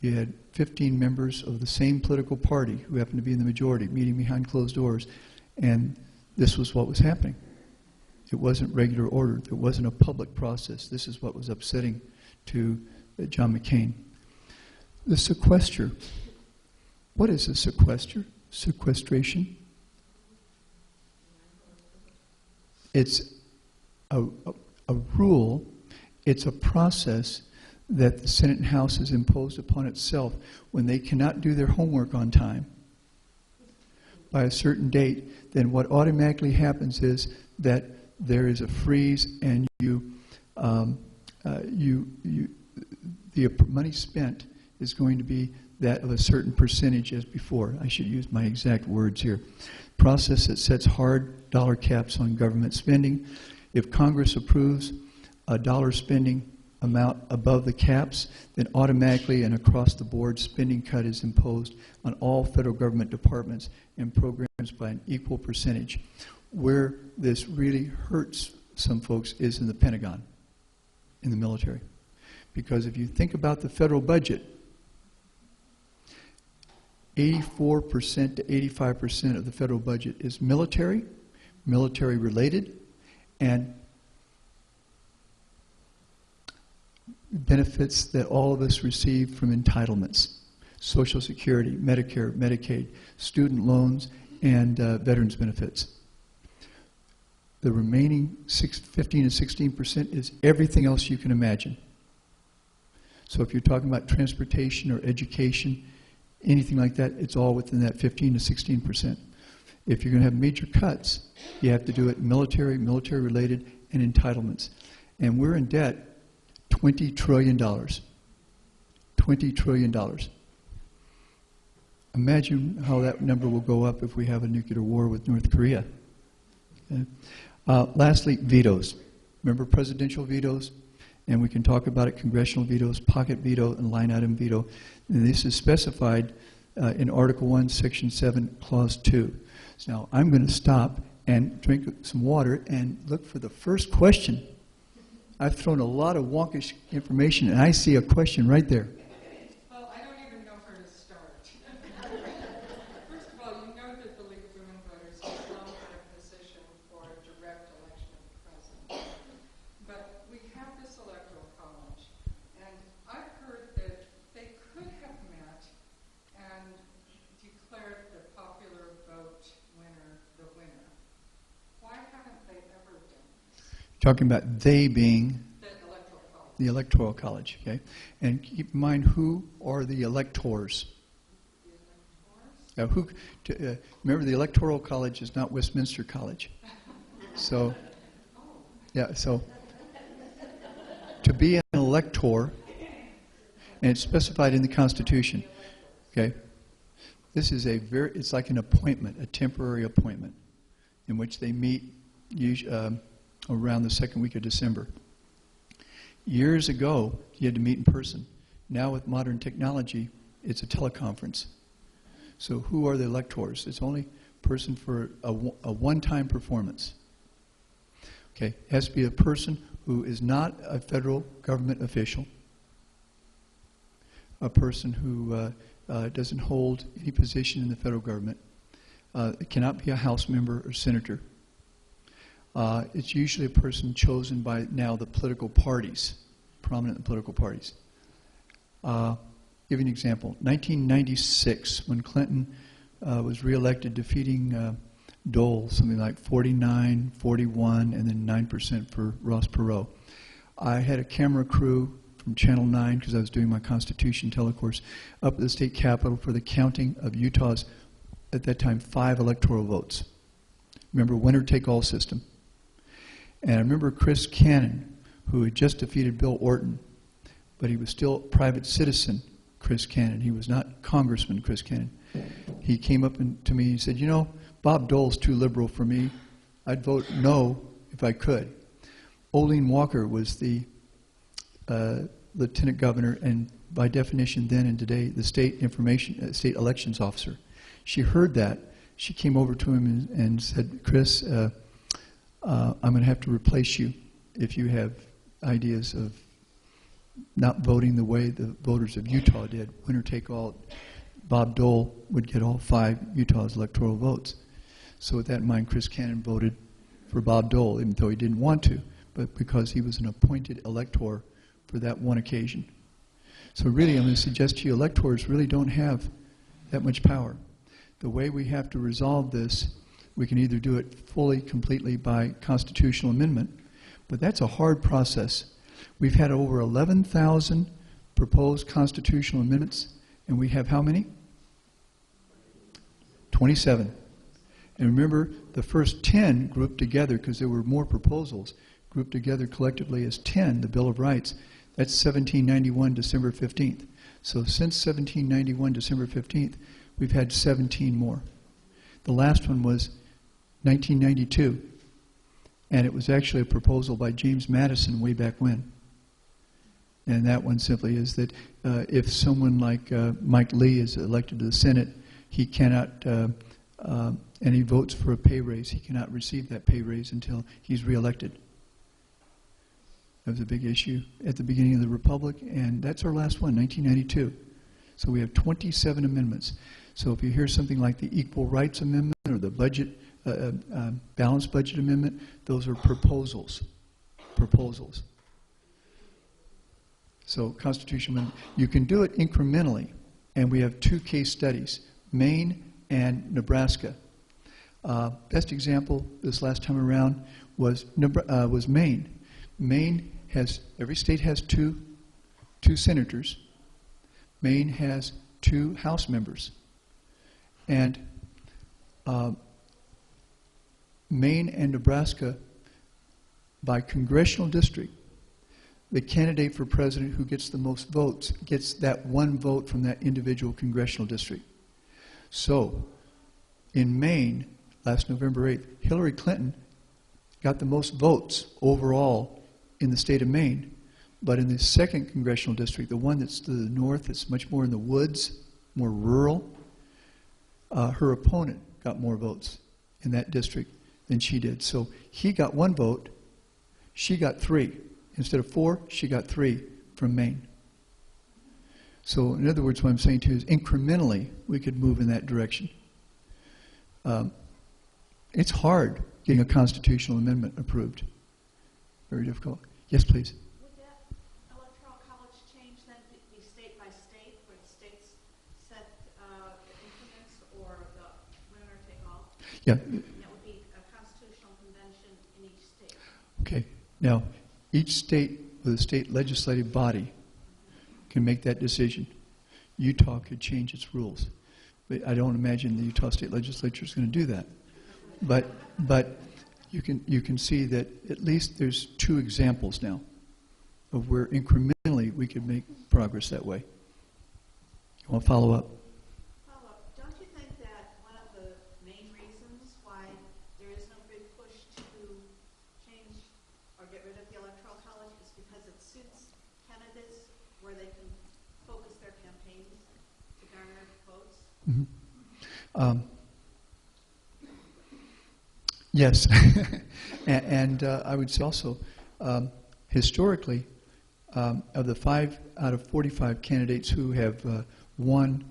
You had 15 members of the same political party who happened to be in the majority meeting behind closed doors, and this was what was happening. It wasn't regular order. It wasn't a public process. This is what was upsetting to John McCain. The sequester. What is a sequester? Sequestration? It's a rule. It's a process that the Senate and House has imposed upon itself when they cannot do their homework on time by a certain date. Then what automatically happens is that there is a freeze, and the money spent is going to be that of a certain percentage as before. I should use my exact words here. Process that sets hard dollar caps on government spending. If Congress approves a dollar spending amount above the caps, then automatically and across the board spending cut is imposed on all federal government departments and programs by an equal percentage. Where this really hurts some folks is in the Pentagon, in the military. Because if you think about the federal budget, 84% to 85% of the federal budget is military, military related, and benefits that all of us receive from entitlements. Social Security, Medicare, Medicaid, student loans, and veterans benefits. The remaining 15 and 16% is everything else you can imagine. So if you're talking about transportation or education, anything like that, it's all within that 15 to 16%. If you're going to have major cuts, you have to do it military, military related, and entitlements. And we're in debt $20 trillion. $20 trillion. Imagine how that number will go up if we have a nuclear war with North Korea. Okay. Lastly, vetoes. Remember presidential vetoes? And we can talk about it, congressional vetoes, pocket veto, and line item veto. And this is specified in Article 1, Section 7, Clause 2. So now I'm going to stop and drink some water and look for the first question. I've thrown a lot of wonkish information, and I see a question right there. Well, I don't even know where to start. First of all, you know that the League of Women Voters is not in a position for a direct election of the president. But we have this electoral college, and I've heard that they could have met and declared the popular vote winner the winner. Why haven't they ever done this? Talking about they being The Electoral College. okay? And keep in mind, who are the electors? The electors? Remember, the Electoral College is not Westminster College. So, yeah, so to be an elector, and it's specified in the Constitution, okay? This is it's like an appointment, a temporary appointment, in which they meet around the second week of December. Years ago, you had to meet in person. Now with modern technology, it's a teleconference. So who are the electors? It's only a person for a one-time performance. Okay, it has to be a person who is not a federal government official, a person who doesn't hold any position in the federal government. It cannot be a House member or senator. It's usually a person chosen by now the political parties, prominent political parties. Give you an example. 1996, when Clinton was reelected, defeating Dole, something like 49, 41, and then 9% for Ross Perot. I had a camera crew from Channel 9, because I was doing my Constitution telecourse, up at the state capitol for the counting of Utah's, at that time, 5 electoral votes. Remember, winner-take-all system. And I remember Chris Cannon, who had just defeated Bill Orton, but he was still private citizen Chris Cannon. He was not Congressman Chris Cannon. He came up to me and said, you know, Bob Dole's too liberal for me. I'd vote no if I could. Olene Walker was the lieutenant governor and by definition then and today the state state elections officer. She heard that. She came over to him and said, Chris, I'm going to have to replace you if you have ideas of not voting the way the voters of Utah did. Winner take all. Bob Dole would get all 5 Utah's electoral votes. So with that in mind, Chris Cannon voted for Bob Dole, even though he didn't want to, but because he was an appointed elector for that one occasion. So really, I'm going to suggest to you, electors really don't have that much power. The way we have to resolve this, we can either do it fully, completely by constitutional amendment, but that's a hard process. We've had over 11,000 proposed constitutional amendments, and we have how many? 27. And remember, the first 10 grouped together, because there were more proposals, grouped together collectively as 10, the Bill of Rights. That's 1791, December 15th. So since 1791, December 15th, we've had 17 more. The last one was 1992, and it was actually a proposal by James Madison way back when. And that one simply is that if someone like Mike Lee is elected to the Senate, he cannot, and he votes for a pay raise, he cannot receive that pay raise until he's reelected. That was a big issue at the beginning of the Republic, and that's our last one, 1992. So we have 27 amendments. So if you hear something like the Equal Rights Amendment or the budget, Balanced Budget Amendment, those are proposals. Proposals. So constitutional amendment, you can do it incrementally, and we have 2 case studies, Maine and Nebraska. Best example this last time around was Maine. Maine has, every state has two senators. Maine has 2 House members. And Maine and Nebraska, by congressional district, the candidate for president who gets the most votes gets that 1 vote from that individual congressional district. So, in Maine, last November 8th, Hillary Clinton got the most votes overall in the state of Maine, but in the 2nd congressional district, the one that's to the north, that's much more in the woods, more rural, her opponent got more votes in that district than she did. So he got 1 vote, she got 3. Instead of 4, she got 3 from Maine. So in other words, what I'm saying to you is incrementally we could move in that direction. It's hard getting a constitutional amendment approved. Very difficult. Yes, please. Would that electoral college change then be state by state, where the states set the increments or the winner take all? Yeah. And that would be a constitutional convention in each state. Okay. Now, each state with a state legislative body can make that decision. Utah could change its rules. But I don't imagine the Utah State Legislature is going to do that. But you can see that at least there's 2 examples now of where incrementally we could make progress that way. You want to follow up? Don't you think that one of the main reasons why there is no big push to change or get rid of the electoral college is because it suits candidates where they can focus their campaigns to garner votes? Mm-hmm. Yes, and I would say also, historically, of the 5 out of 45 candidates who have won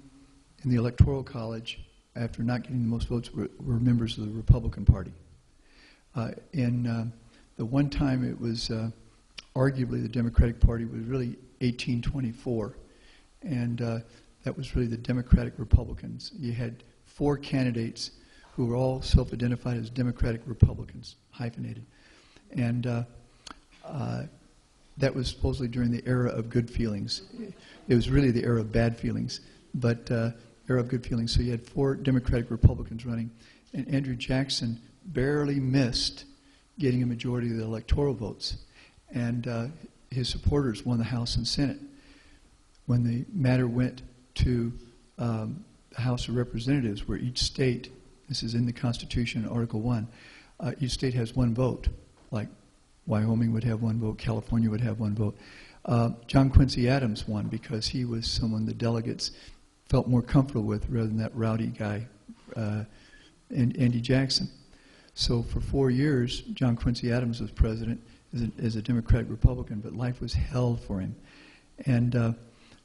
in the Electoral College after not getting the most votes were members of the Republican Party. In the one time it was arguably the Democratic Party was really 1824, and that was really the Democratic Republicans. You had 4 candidates who were all self-identified as Democratic Republicans, hyphenated. And that was supposedly during the era of good feelings. It was really the era of bad feelings, but era of good feelings. So you had 4 Democratic Republicans running, and Andrew Jackson barely missed getting a majority of the electoral votes. And his supporters won the House and Senate. When the matter went to the House of Representatives, where each state, this is in the Constitution, Article 1, each state has 1 vote, like Wyoming would have 1 vote, California would have 1 vote. John Quincy Adams won because he was someone the delegates felt more comfortable with rather than that rowdy guy, Andy Jackson. So for 4 years, John Quincy Adams was president as a Democratic Republican, but life was hell for him. And I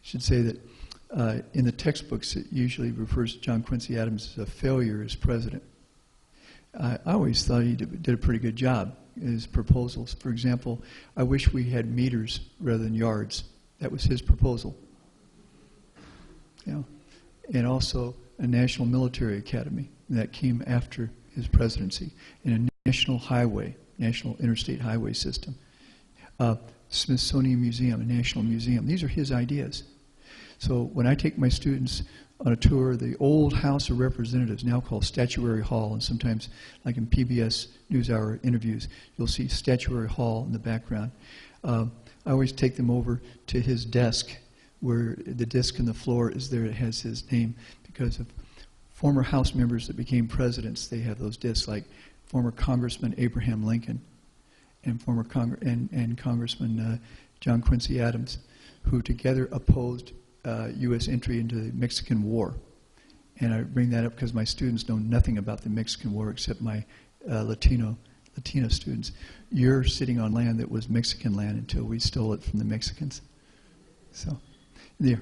should say that in the textbooks, it usually refers to John Quincy Adams as a failure as president. I always thought he did a pretty good job. His proposals, for example, I wish we had meters rather than yards. That was his proposal. And also a national military academy. That came after his presidency. And a national highway, national interstate highway system. Smithsonian Museum, a national museum. These are his ideas. So when I take my students on a tour of the old House of Representatives, now called Statuary Hall, and sometimes, like in PBS NewsHour interviews, you'll see Statuary Hall in the background. I always take them over to his desk, where the disc in the floor is there. It has his name because of former House members that became presidents. They have those discs, like former Congressman Abraham Lincoln and former Congressman John Quincy Adams, who together opposed U.S. entry into the Mexican War. And I bring that up because my students know nothing about the Mexican War except my Latino students. You're sitting on land that was Mexican land until we stole it from the Mexicans. So, there.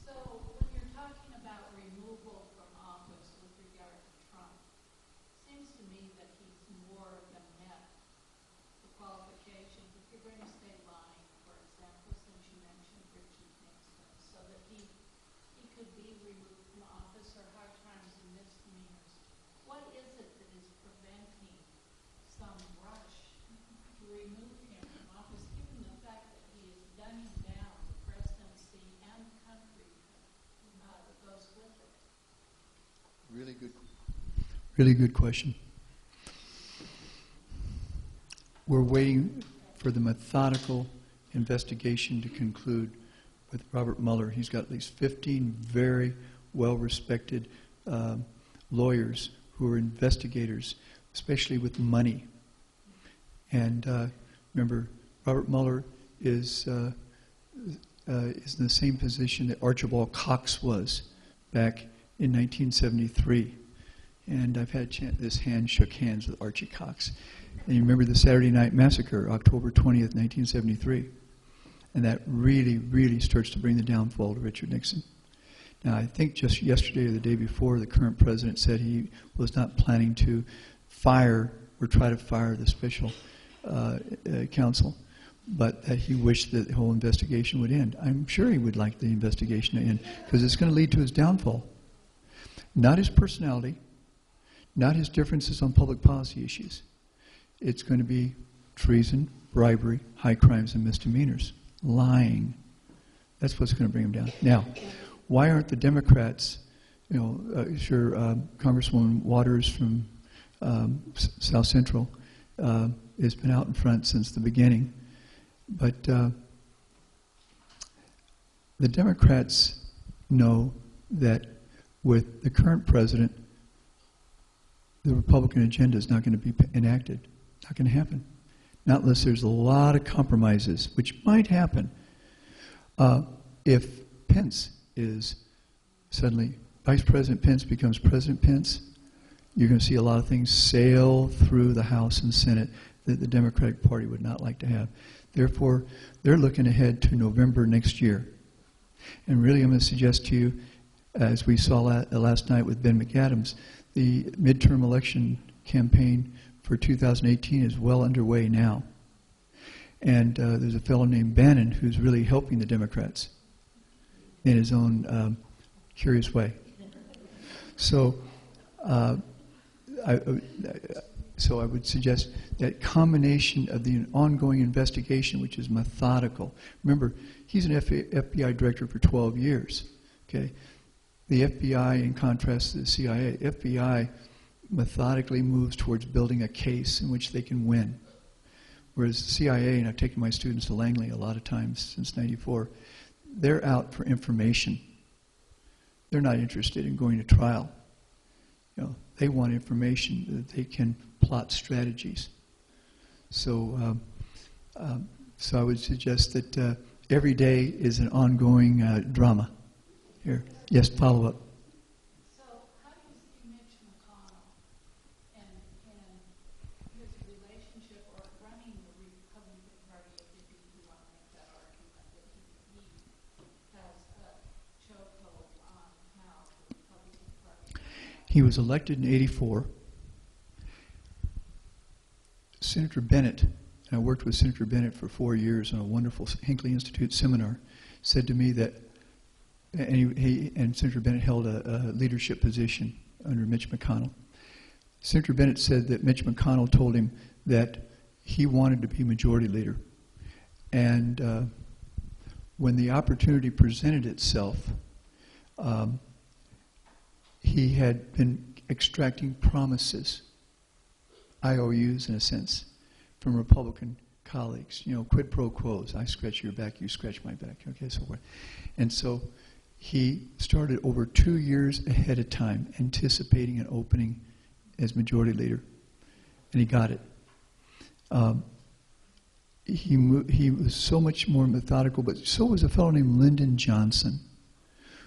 So, when you're talking about removal from office with regard to Trump, it seems to me that he's more than met the qualifications. If you're going to stay lying, for example, since you mentioned Richard Nixon, so that he could be removed from office or high crimes and misdemeanors, what is it that is preventing some rush to remove him from office, given the fact that he is dumbing down the presidency and the country that goes with it? Really good question. We're waiting for the methodical investigation to conclude with Robert Mueller. He's got at least 15 very well-respected lawyers who are investigators, especially with money. And remember, Robert Mueller is in the same position that Archibald Cox was back in 1973. And I've had this hand shook hands with Archie Cox. And you remember the Saturday Night Massacre, October 20th, 1973. And that really, really starts to bring the downfall to Richard Nixon. Now, I think just yesterday or the day before, the current president said he was not planning to fire or try to fire the special counsel, but that he wished that the whole investigation would end. I'm sure he would like the investigation to end, because it's going to lead to his downfall. Not his personality, not his differences on public policy issues. It's going to be treason, bribery, high crimes and misdemeanors, lying. That's what's going to bring him down. Now, why aren't the Democrats, Congresswoman Waters from South Central has been out in front since the beginning, but the Democrats know that with the current president, the Republican agenda is not going to be enacted. Not going to happen. Not unless there's a lot of compromises, which might happen if Pence is suddenly Vice President Pence becomes President Pence, you're going to see a lot of things sail through the House and Senate that the Democratic Party would not like to have. Therefore, they're looking ahead to November next year. And really, I'm going to suggest to you, as we saw last night with Ben McAdams, the midterm election campaign for 2018 is well underway now. And there's a fellow named Bannon who's really helping the Democrats in his own curious way. So, I would suggest that combination of the ongoing investigation, which is methodical. Remember, he's an FBI director for 12 years. Okay, the FBI, in contrast to the CIA, FBI methodically moves towards building a case in which they can win. Whereas the CIA, and I've taken my students to Langley a lot of times since '94, they're out for information. They're not interested in going to trial. You know, they want information that they can plot strategies. So, so I would suggest that every day is an ongoing drama. Here, yes, follow up. So how do you see Mitch McConnell and his relationship or running the Republican Party, if you want to make that argument, that he has a chokehold on how the Republican Party... He was elected in '84. Senator Bennett, and I worked with Senator Bennett for 4 years on a wonderful Hinckley Institute seminar, said to me that, and Senator Bennett held a leadership position under Mitch McConnell. Senator Bennett said that Mitch McConnell told him that he wanted to be majority leader. And when the opportunity presented itself, he had been extracting promises, IOUs in a sense, from Republican colleagues. You know, quid pro quos. I scratch your back, you scratch my back. Okay, so what? And so he started over 2 years ahead of time anticipating an opening as majority leader, and he got it. He was so much more methodical, but so was a fellow named Lyndon Johnson,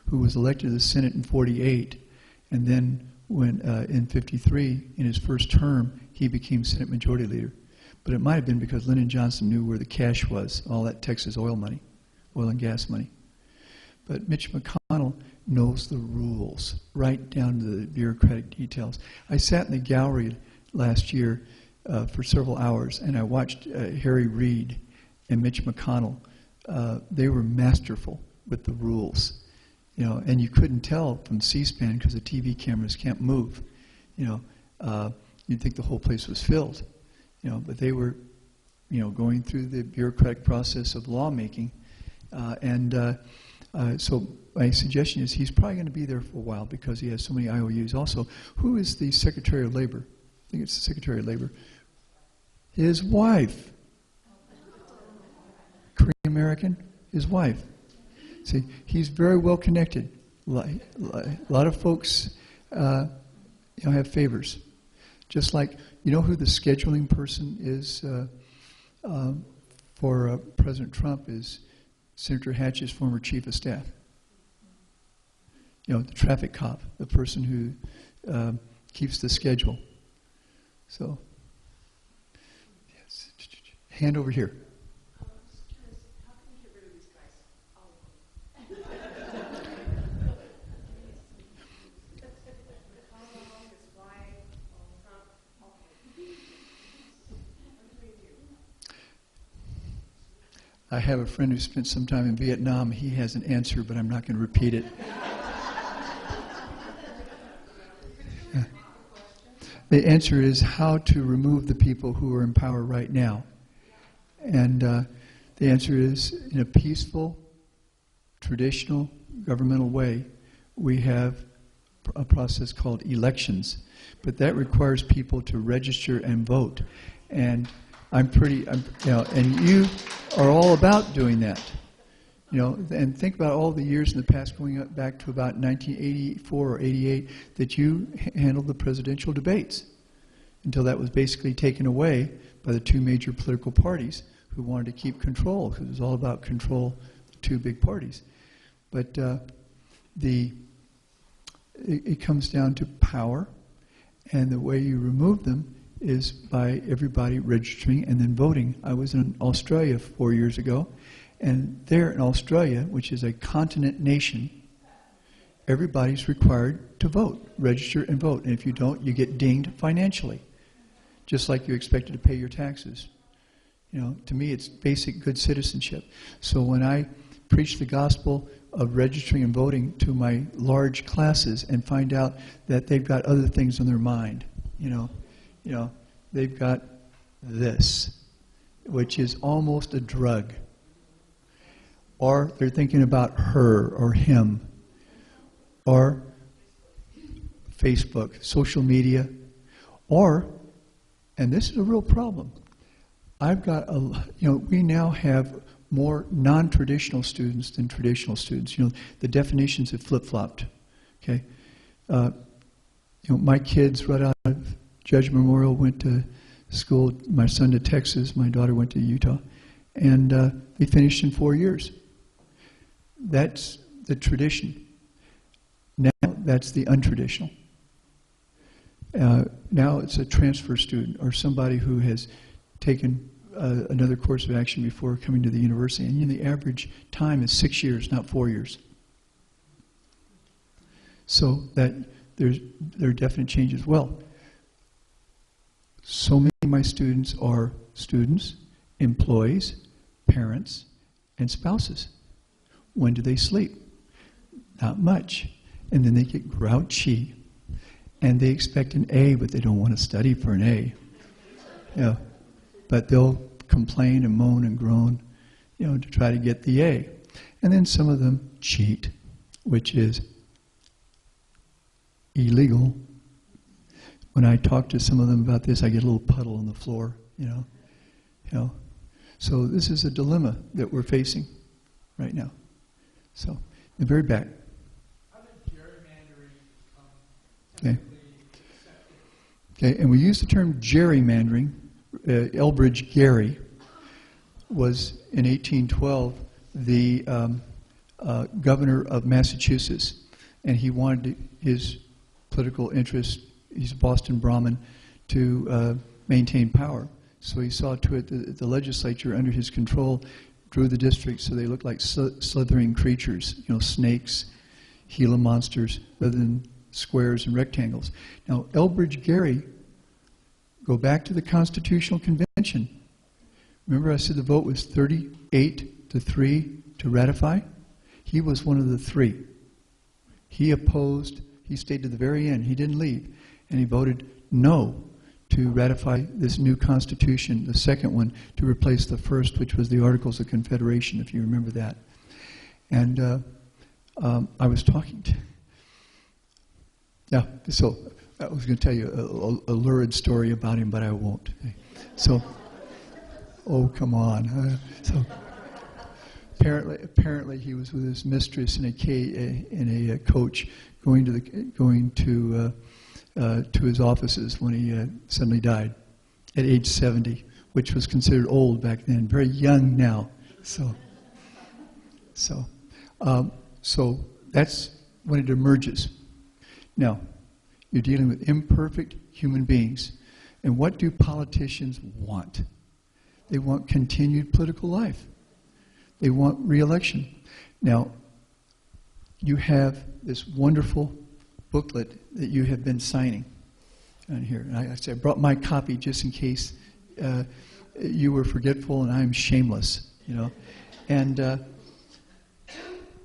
who was elected to the Senate in '48, and then when in '53, in his first term, he became Senate Majority Leader. But it might have been because Lyndon Johnson knew where the cash was, all that Texas oil money, oil and gas money. But Mitch McConnell knows the rules, right down to the bureaucratic details. I sat in the gallery last year for several hours, and I watched Harry Reid and Mitch McConnell. They were masterful with the rules. You know, and you couldn't tell from C-SPAN because the TV cameras can't move. You know, you'd think the whole place was filled. You know, but they were, you know, going through the bureaucratic process of lawmaking, so my suggestion is he's probably going to be there for a while because he has so many IOUs. Also, who is the Secretary of Labor? I think it's the Secretary of Labor. His wife, Korean American, his wife. See, he's very well connected. A lot of folks, you know, have favors. Just like, you know who the scheduling person is for President Trump is Senator Hatch's former chief of staff. You know, the traffic cop, the person who keeps the schedule. So, yes. Hand over here. I have a friend who spent some time in Vietnam. He has an answer, but I'm not going to repeat it. The answer is how to remove the people who are in power right now. And the answer is, in a peaceful, traditional, governmental way, we have a process called elections. But that requires people to register and vote. And you know, and you are all about doing that. You know, and think about all the years in the past, going up back to about 1984 or 88, that you handled the presidential debates, until that was basically taken away by the two major political parties who wanted to keep control, because it was all about control of the two big parties. But it comes down to power, and the way you remove them is by everybody registering and then voting. I was in Australia 4 years ago, and there in Australia, which is a continent nation, everybody's required to vote, register and vote. And if you don't, you get dinged financially, just like you're expected to pay your taxes. You know, to me, it's basic good citizenship. So when I preach the gospel of registering and voting to my large classes and find out that they've got other things on their mind, you know, they've got this, which is almost a drug. Or they're thinking about her or him, or Facebook, social media, or, and this is a real problem, we now have more non-traditional students than traditional students. You know, the definitions have flip-flopped, okay? My kids right out of Judge Memorial went to school, my son to Texas, my daughter went to Utah, and they finished in 4 years. That's the tradition. Now that's the untraditional. Now it's a transfer student or somebody who has taken another course of action before coming to the university. And the average time is 6 years, not 4 years. So that there are definite changes. Well, so many of my students are students, employees, parents, and spouses. When do they sleep? Not much. And then they get grouchy. And they expect an A, but they don't want to study for an A. Yeah. But they'll complain and moan and groan, to try to get the A. And then some of them cheat, which is illegal. When I talk to some of them about this, I get a little puddle on the floor, So this is a dilemma that we're facing right now. So, in the very back. How did gerrymandering become Okay. accepted? Okay, and we use the term gerrymandering. Elbridge Gerry was, in 1812, the governor of Massachusetts, and he wanted his political interest, he's a Boston Brahmin, to maintain power. So he saw to it that the legislature, under his control, drew the districts so they looked like slithering creatures, snakes, Gila monsters, rather than squares and rectangles. Now, Elbridge Gerry, go back to the Constitutional Convention. Remember I said the vote was 38-3 to ratify? He was one of the three. He opposed, he stayed to the very end, he didn't leave, and he voted no to ratify this new Constitution, the second one, to replace the first, which was the Articles of Confederation, if you remember that. And I was talking to, so I was going to tell you a lurid story about him, but I won't. So, oh, come on. So apparently he was with his mistress in a coach going to his offices when he suddenly died at age 70, which was considered old back then, very young now. So that's when it emerges. Now, you're dealing with imperfect human beings. And what do politicians want? They want continued political life. They want re-election. Now, you have this wonderful booklet that you have been signing on here. And I said I brought my copy just in case you were forgetful, and I'm shameless, And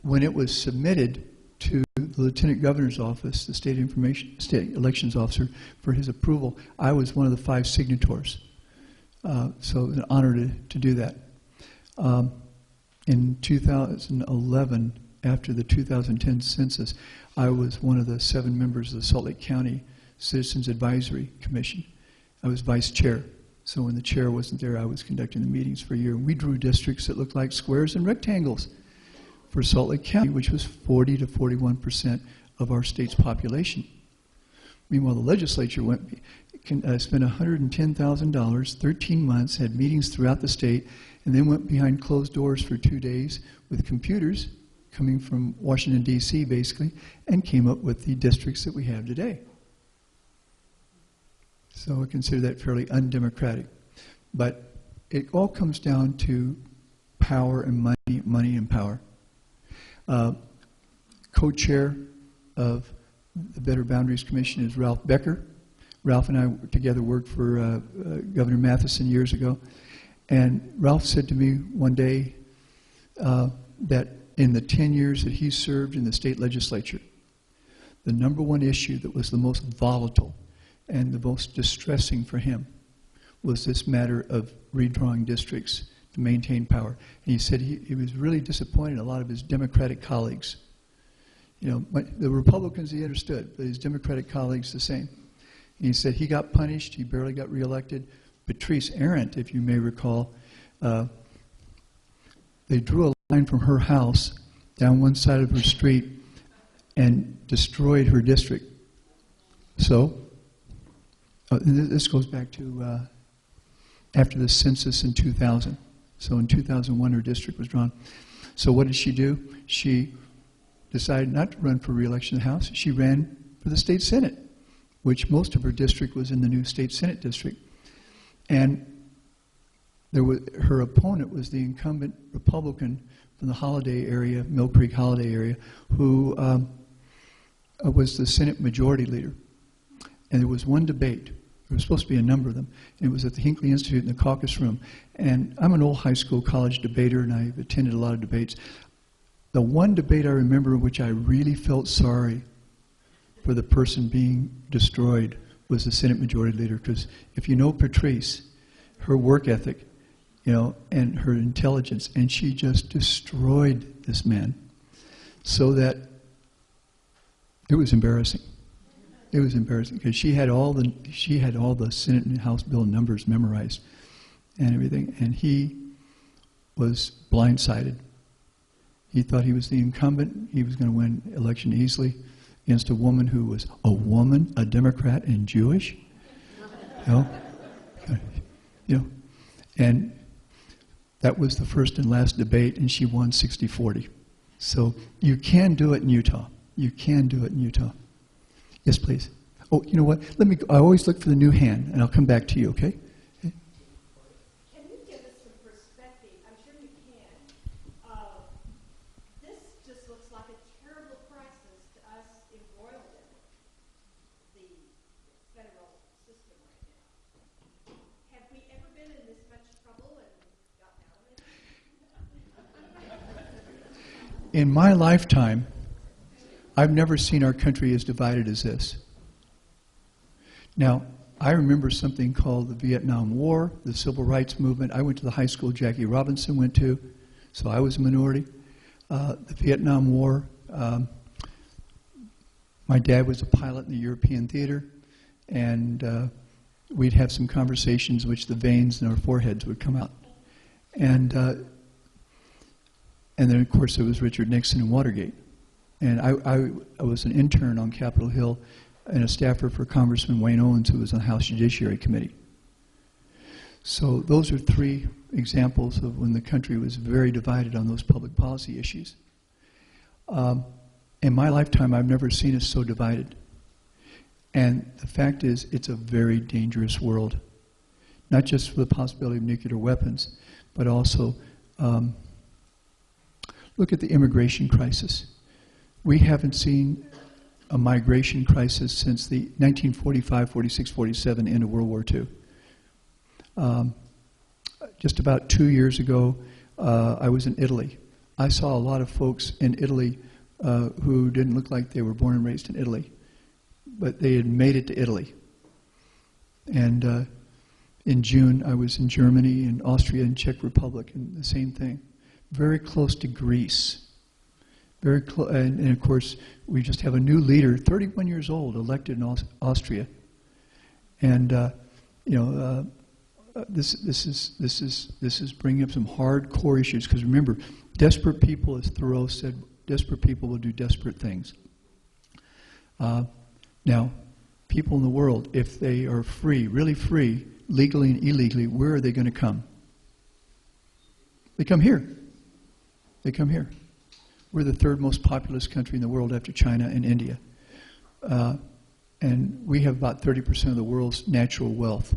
when it was submitted to the Lieutenant Governor's office, the state elections officer, for his approval, I was one of the 5 signatories. So it was an honor to do that. In 2011, after the 2010 census, I was one of the 7 members of the Salt Lake County Citizens Advisory Commission. I was vice chair. So when the chair wasn't there, I was conducting the meetings for a year. And we drew districts that looked like squares and rectangles for Salt Lake County, which was 40 to 41% of our state's population. Meanwhile, the legislature spent $110,000, 13 months, had meetings throughout the state, and then went behind closed doors for 2 days with computers, coming from Washington, D.C., basically, and came up with the districts that we have today. So I consider that fairly undemocratic. But it all comes down to power and money, money and power. Co-chair of the Better Boundaries Commission is Ralph Becker. Ralph and I together worked for Governor Matheson years ago. And Ralph said to me one day that in the 10 years that he served in the state legislature, the number one issue that was the most volatile and the most distressing for him was this matter of redrawing districts to maintain power. And he said he was really disappointed in a lot of his Democratic colleagues. You know, the Republicans he understood, but his Democratic colleagues the same. And he said he got punished, he barely got reelected. Patrice Arendt, if you may recall, they drew a line from her house down one side of her street and destroyed her district. So, this goes back to after the census in 2000. So in 2001, her district was drawn. So what did she do? She decided not to run for re-election in the House. She ran for the state Senate, which most of her district was in the new state Senate district. And her opponent was the incumbent Republican from the Holiday area, Mill Creek Holiday area, who was the Senate Majority Leader. And there was one debate. There was supposed to be a number of them. And it was at the Hinckley Institute in the caucus room. And I'm an old high school college debater, and I've attended a lot of debates. The one debate I remember in which I really felt sorry for the person being destroyed was the Senate Majority Leader. Because if you know Patrice, her work ethic, you know, and her intelligence, and she just destroyed this man, so that it was embarrassing. It was embarrassing because she had all the Senate and House bill numbers memorized and everything, and he was blindsided. He thought he was the incumbent. He was going to win election easily against a woman who was a woman, a Democrat, and Jewish. You know, and that was the first and last debate, and she won 60-40. So you can do it in Utah. You can do it in Utah. Yes, please. Oh, you know what? I always look for the new hand, and I'll come back to you, okay? Can you give us some perspective? I'm sure you can. This just looks like a terrible crisis to us in royaldom, the federal system right now. Have we ever been in this much trouble and gotten out of it? In my lifetime, I've never seen our country as divided as this. Now, I remember something called the Vietnam War, the Civil Rights Movement. I went to the high school Jackie Robinson went to, so I was a minority. The Vietnam War, my dad was a pilot in the European theater, and we'd have some conversations in which the veins in our foreheads would come out. And then, of course, there was Richard Nixon and Watergate. And I was an intern on Capitol Hill and a staffer for Congressman Wayne Owens, who was on the House Judiciary Committee. So those are three examples of when the country was very divided on those public policy issues. In my lifetime, I've never seen us so divided. And the fact is, it's a very dangerous world, not just for the possibility of nuclear weapons, but also look at the immigration crisis. We haven't seen a migration crisis since the 1945, 46, 47 end of World War II. Just about 2 years ago, I was in Italy. I saw a lot of folks in Italy who didn't look like they were born and raised in Italy, but they had made it to Italy. And in June, I was in Germany and Austria and Czech Republic, and the same thing. Very close to Greece. Very close, and of course, we just have a new leader, 31 years old, elected in Austria, and this is bringing up some hardcore issues. Because remember, desperate people, as Thoreau said, desperate people will do desperate things. Now, people in the world, if they are free, really free, legally and illegally, where are they going to come? They come here. They come here. We're the third most populous country in the world after China and India. And we have about 30% of the world's natural wealth.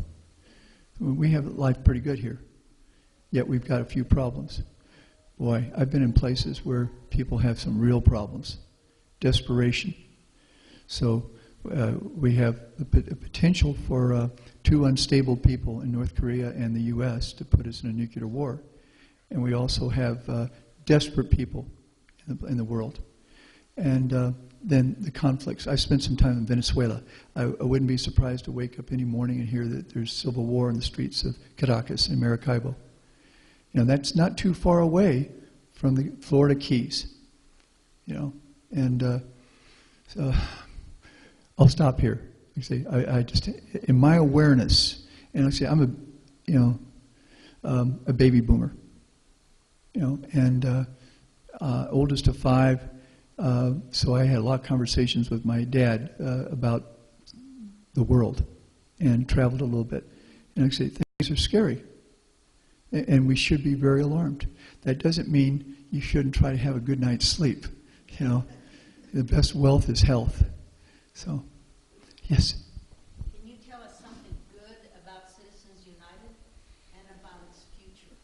We have life pretty good here, yet we've got a few problems. Boy, I've been in places where people have some real problems. Desperation. So we have the potential for two unstable people in North Korea and the U.S. to put us in a nuclear war. And we also have desperate people in the world. And then the conflicts. I spent some time in Venezuela. I wouldn't be surprised to wake up any morning and hear that there's civil war in the streets of Caracas and Maracaibo. You know, that's not too far away from the Florida Keys. You know, and so I'll stop here. Like I say, I just, in my awareness, and like I say, I'm a baby boomer. You know, and oldest of 5. So I had a lot of conversations with my dad about the world and traveled a little bit. And I say, things are scary. And we should be very alarmed. That doesn't mean you shouldn't try to have a good night's sleep. You know, the best wealth is health. So, yes? Can you tell us something good about Citizens United and about its future?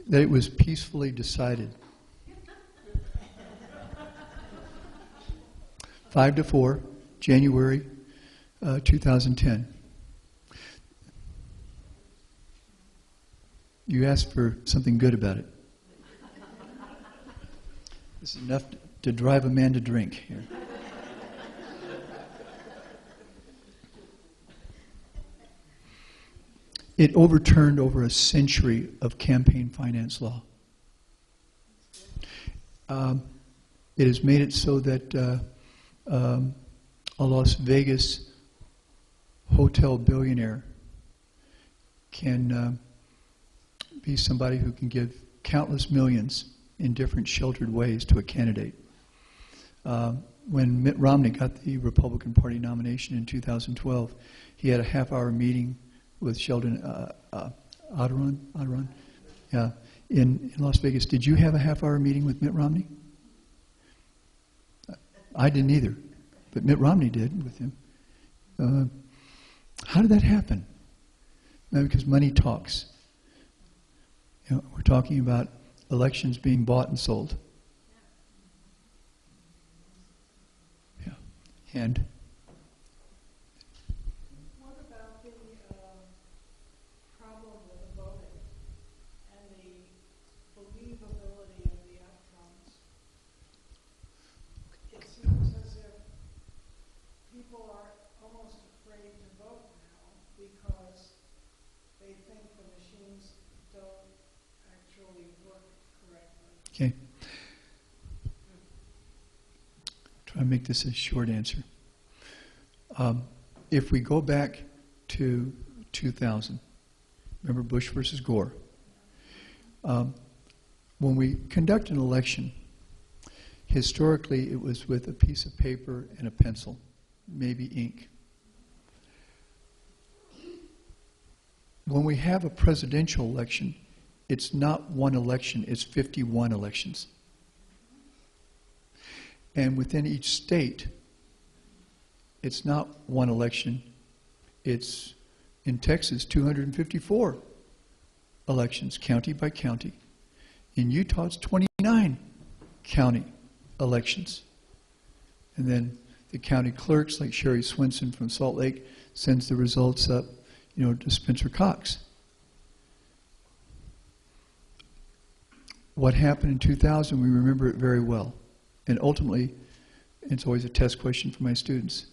That it was peacefully decided. 5-4, January 2010. You asked for something good about it. This is enough to drive a man to drink here. It overturned over a century of campaign finance law. It has made it so that a Las Vegas hotel billionaire can be somebody who can give countless millions in different sheltered ways to a candidate. When Mitt Romney got the Republican Party nomination in 2012, he had a half-hour meeting with Sheldon Adelron, yeah, in Las Vegas. Did you have a half-hour meeting with Mitt Romney? I didn't either, but Mitt Romney did with him. How did that happen? Because money talks. You know, we're talking about elections being bought and sold. Yeah, and What about the problem with the voting and the believability of the outcomes? It seems as if people are almost afraid to vote now because they think the machines don't actually work correctly. okay. Try to make this a short answer. If we go back to 2000, remember Bush versus Gore? When we conduct an election, historically it was with a piece of paper and a pencil, maybe ink. When we have a presidential election, it's not one election, it's 51 elections. And within each state, it's not one election, it's, in Texas, 254 elections, county by county. In Utah, it's 29 county elections. And then the county clerks, like Sherry Swenson from Salt Lake, sends the results up, you know, to Spencer Cox. What happened in 2000, we remember it very well. And ultimately, it's always a test question for my students.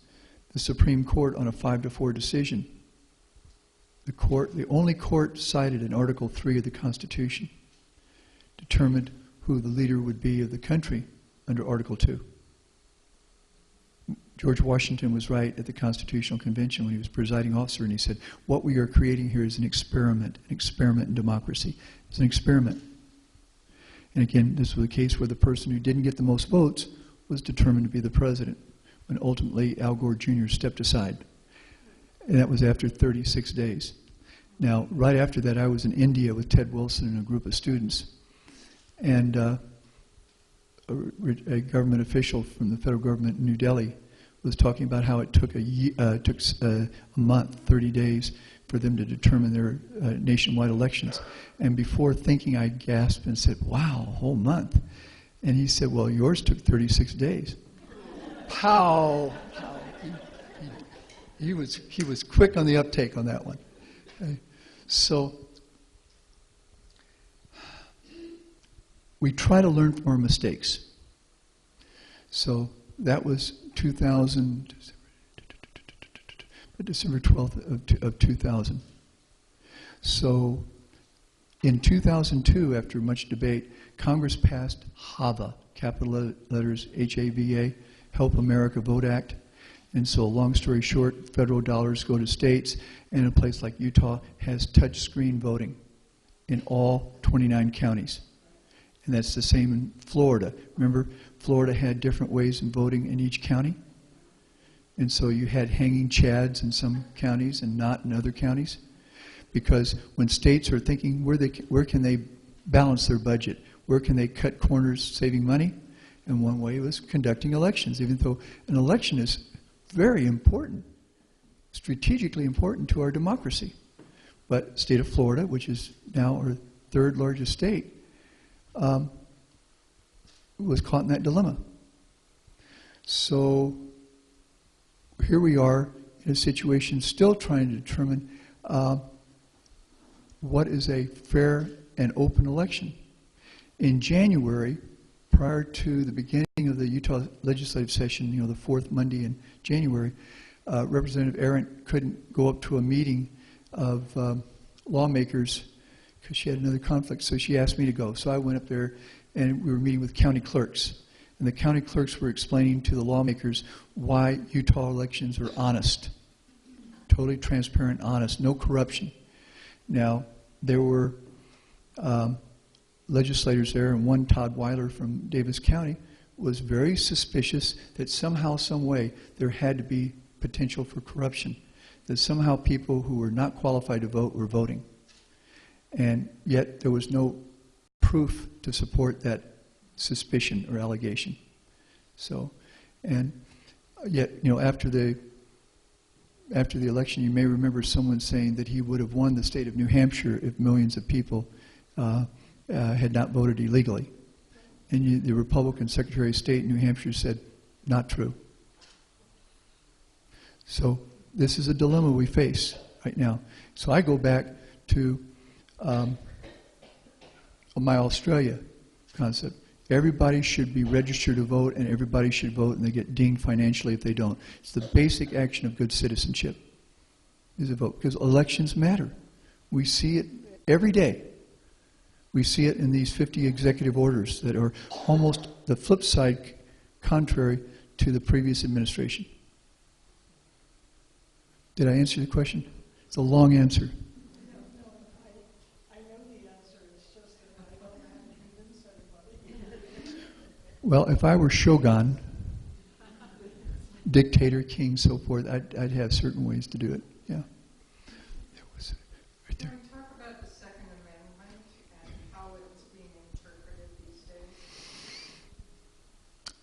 The Supreme Court, on a 5-4 decision, the only court cited in Article 3 of the Constitution, determined who the leader would be of the country under Article 2. George Washington was right at the Constitutional Convention when he was presiding officer, and he said, what we are creating here is an experiment in democracy. It's an experiment. And again, this was a case where the person who didn't get the most votes was determined to be the president, when ultimately Al Gore Jr. stepped aside. And that was after 36 days. Now, right after that, I was in India with Ted Wilson and a group of students. And a government official from the federal government in New Delhi was talking about how it took a month, 30 days, for them to determine their nationwide elections. And before thinking, I gasped and said, wow, a whole month. And he said, well, yours took 36 days. Pow! Pow. He was quick on the uptake on that one. Okay. So we try to learn from our mistakes. So that was December 12th of 2000. So in 2002, after much debate, Congress passed HAVA, capital letters H-A-V-A, Help America Vote Act. And so long story short, federal dollars go to states, and a place like Utah has touch-screen voting in all 29 counties. And that's the same in Florida. Remember, Florida had different ways of voting in each county? And so you had hanging chads in some counties and not in other counties. Because when states are thinking where can they balance their budget, where can they cut corners saving money, and one way was conducting elections, even though an election is very important, strategically important to our democracy. But state of Florida, which is now our third largest state, was caught in that dilemma. So here we are in a situation still trying to determine what is a fair and open election. In January, prior to the beginning of the Utah legislative session, the fourth Monday in January, Representative Arendt couldn't go up to a meeting of lawmakers because she had another conflict, so she asked me to go. So I went up there, and we were meeting with county clerks. And the county clerks were explaining to the lawmakers why Utah elections are honest, totally transparent, honest, no corruption. Now, there were legislators there, and one, Todd Weiler from Davis County, was very suspicious that somehow, some way, there had to be potential for corruption, that somehow people who were not qualified to vote were voting. And yet there was no proof to support that suspicion or allegation. So, and yet, after the election, you may remember someone saying that he would have won the state of New Hampshire if millions of people had not voted illegally. And the Republican Secretary of State in New Hampshire said, not true. So this is a dilemma we face right now. So I go back to my Australia concept. Everybody should be registered to vote, and everybody should vote, and they get dinged financially if they don't. It's the basic action of good citizenship, is a vote, because elections matter. We see it every day. We see it in these 50 executive orders that are almost the flip side, contrary to the previous administration. Did I answer the question? It's a long answer. Well, if I were Shogun, dictator, king, so forth, I'd have certain ways to do it. Yeah. There was right there. Can we talk about the Second Amendment and how it's being interpreted these days?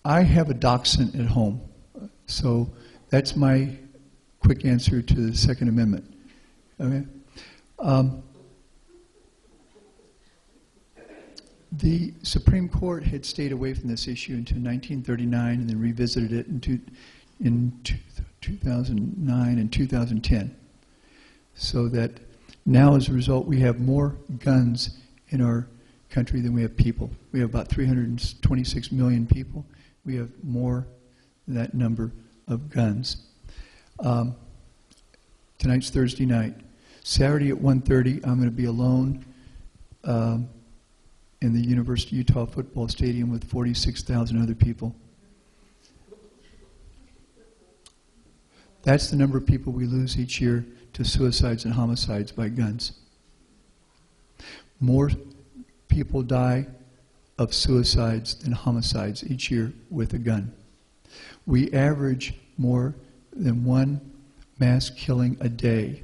I have a dachshund at home, so that's my quick answer to the Second Amendment. Okay. The Supreme Court had stayed away from this issue until 1939 and then revisited it in 2009 and 2010. So that now, as a result, we have more guns in our country than we have people. We have about 326 million people. We have more than that number of guns. Tonight's Thursday night. Saturday at 1:30, I'm going to be alone in the University of Utah football stadium with 46,000 other people. That's the number of people we lose each year to suicides and homicides by guns. More people die of suicides than homicides each year with a gun. We average more than one mass killing a day.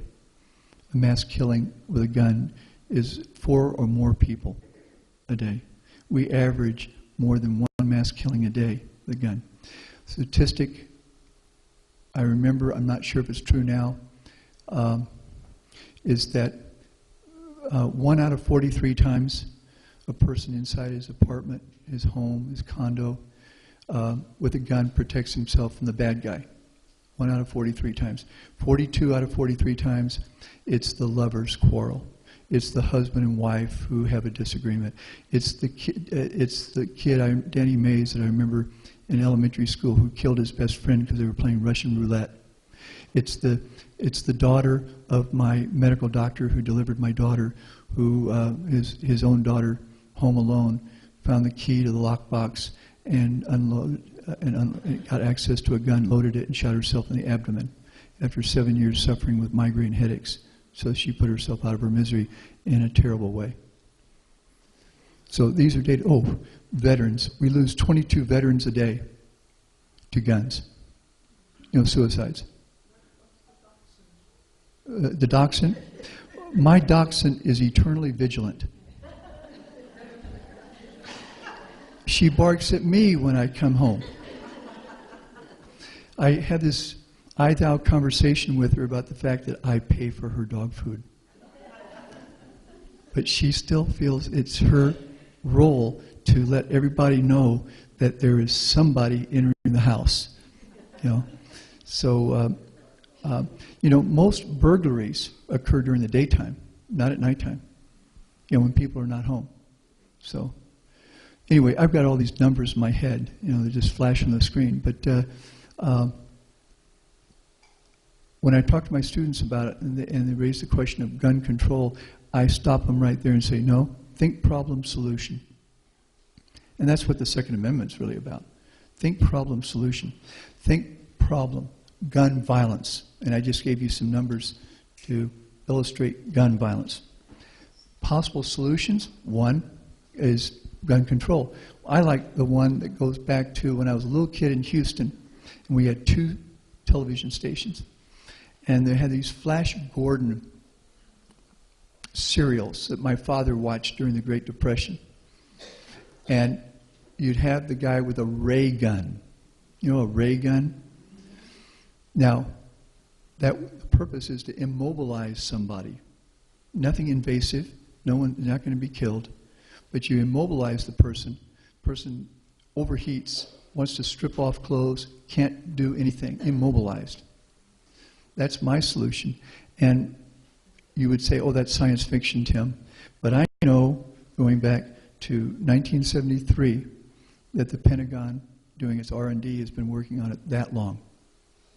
A mass killing with a gun is 4 or more people a day. We average more than one mass killing a day with a gun. Statistic, I remember, I'm not sure if it's true now, is that 1 out of 43 times a person inside his apartment, his home, his condo, with a gun protects himself from the bad guy. 1 out of 43 times. 42 out of 43 times, it's the lover's quarrel. It's the husband and wife who have a disagreement. It's the kid, Danny Mays, that I remember in elementary school, who killed his best friend because they were playing Russian roulette. It's the daughter of my medical doctor who delivered my daughter, who his own daughter, home alone, found the key to the lockbox and got access to a gun, loaded it, and shot herself in the abdomen after 7 years suffering with migraine headaches. So she put herself out of her misery in a terrible way. So these are data. Oh, veterans. We lose 22 veterans a day to guns. Suicides. The dachshund? My dachshund is eternally vigilant. She barks at me when I come home. I had this I-thou conversation with her about the fact that I pay for her dog food. But she still feels it's her role to let everybody know that there is somebody entering the house. So, most burglaries occur during the daytime, not at nighttime, when people are not home. So, anyway, I've got all these numbers in my head, they're just flashing on the screen. But when I talk to my students about it and they raise the question of gun control, I stop them right there and say, no, think problem solution. And that's what the Second Amendment's really about. Think problem solution. Think problem, gun violence. And I just gave you some numbers to illustrate gun violence. Possible solutions, one is gun control. I like the one that goes back to when I was a little kid in Houston, and we had 2 television stations. And they had these Flash Gordon serials that my father watched during the Great Depression. And you'd have the guy with a ray gun. A ray gun? Now, the purpose is to immobilize somebody. Nothing invasive. No one's not going to be killed. But you immobilize the person. Person overheats, wants to strip off clothes, can't do anything. Immobilized. That's my solution. And you would say, oh, that's science fiction, Tim. But I know, going back to 1973, that the Pentagon, doing its R&D, has been working on it that long,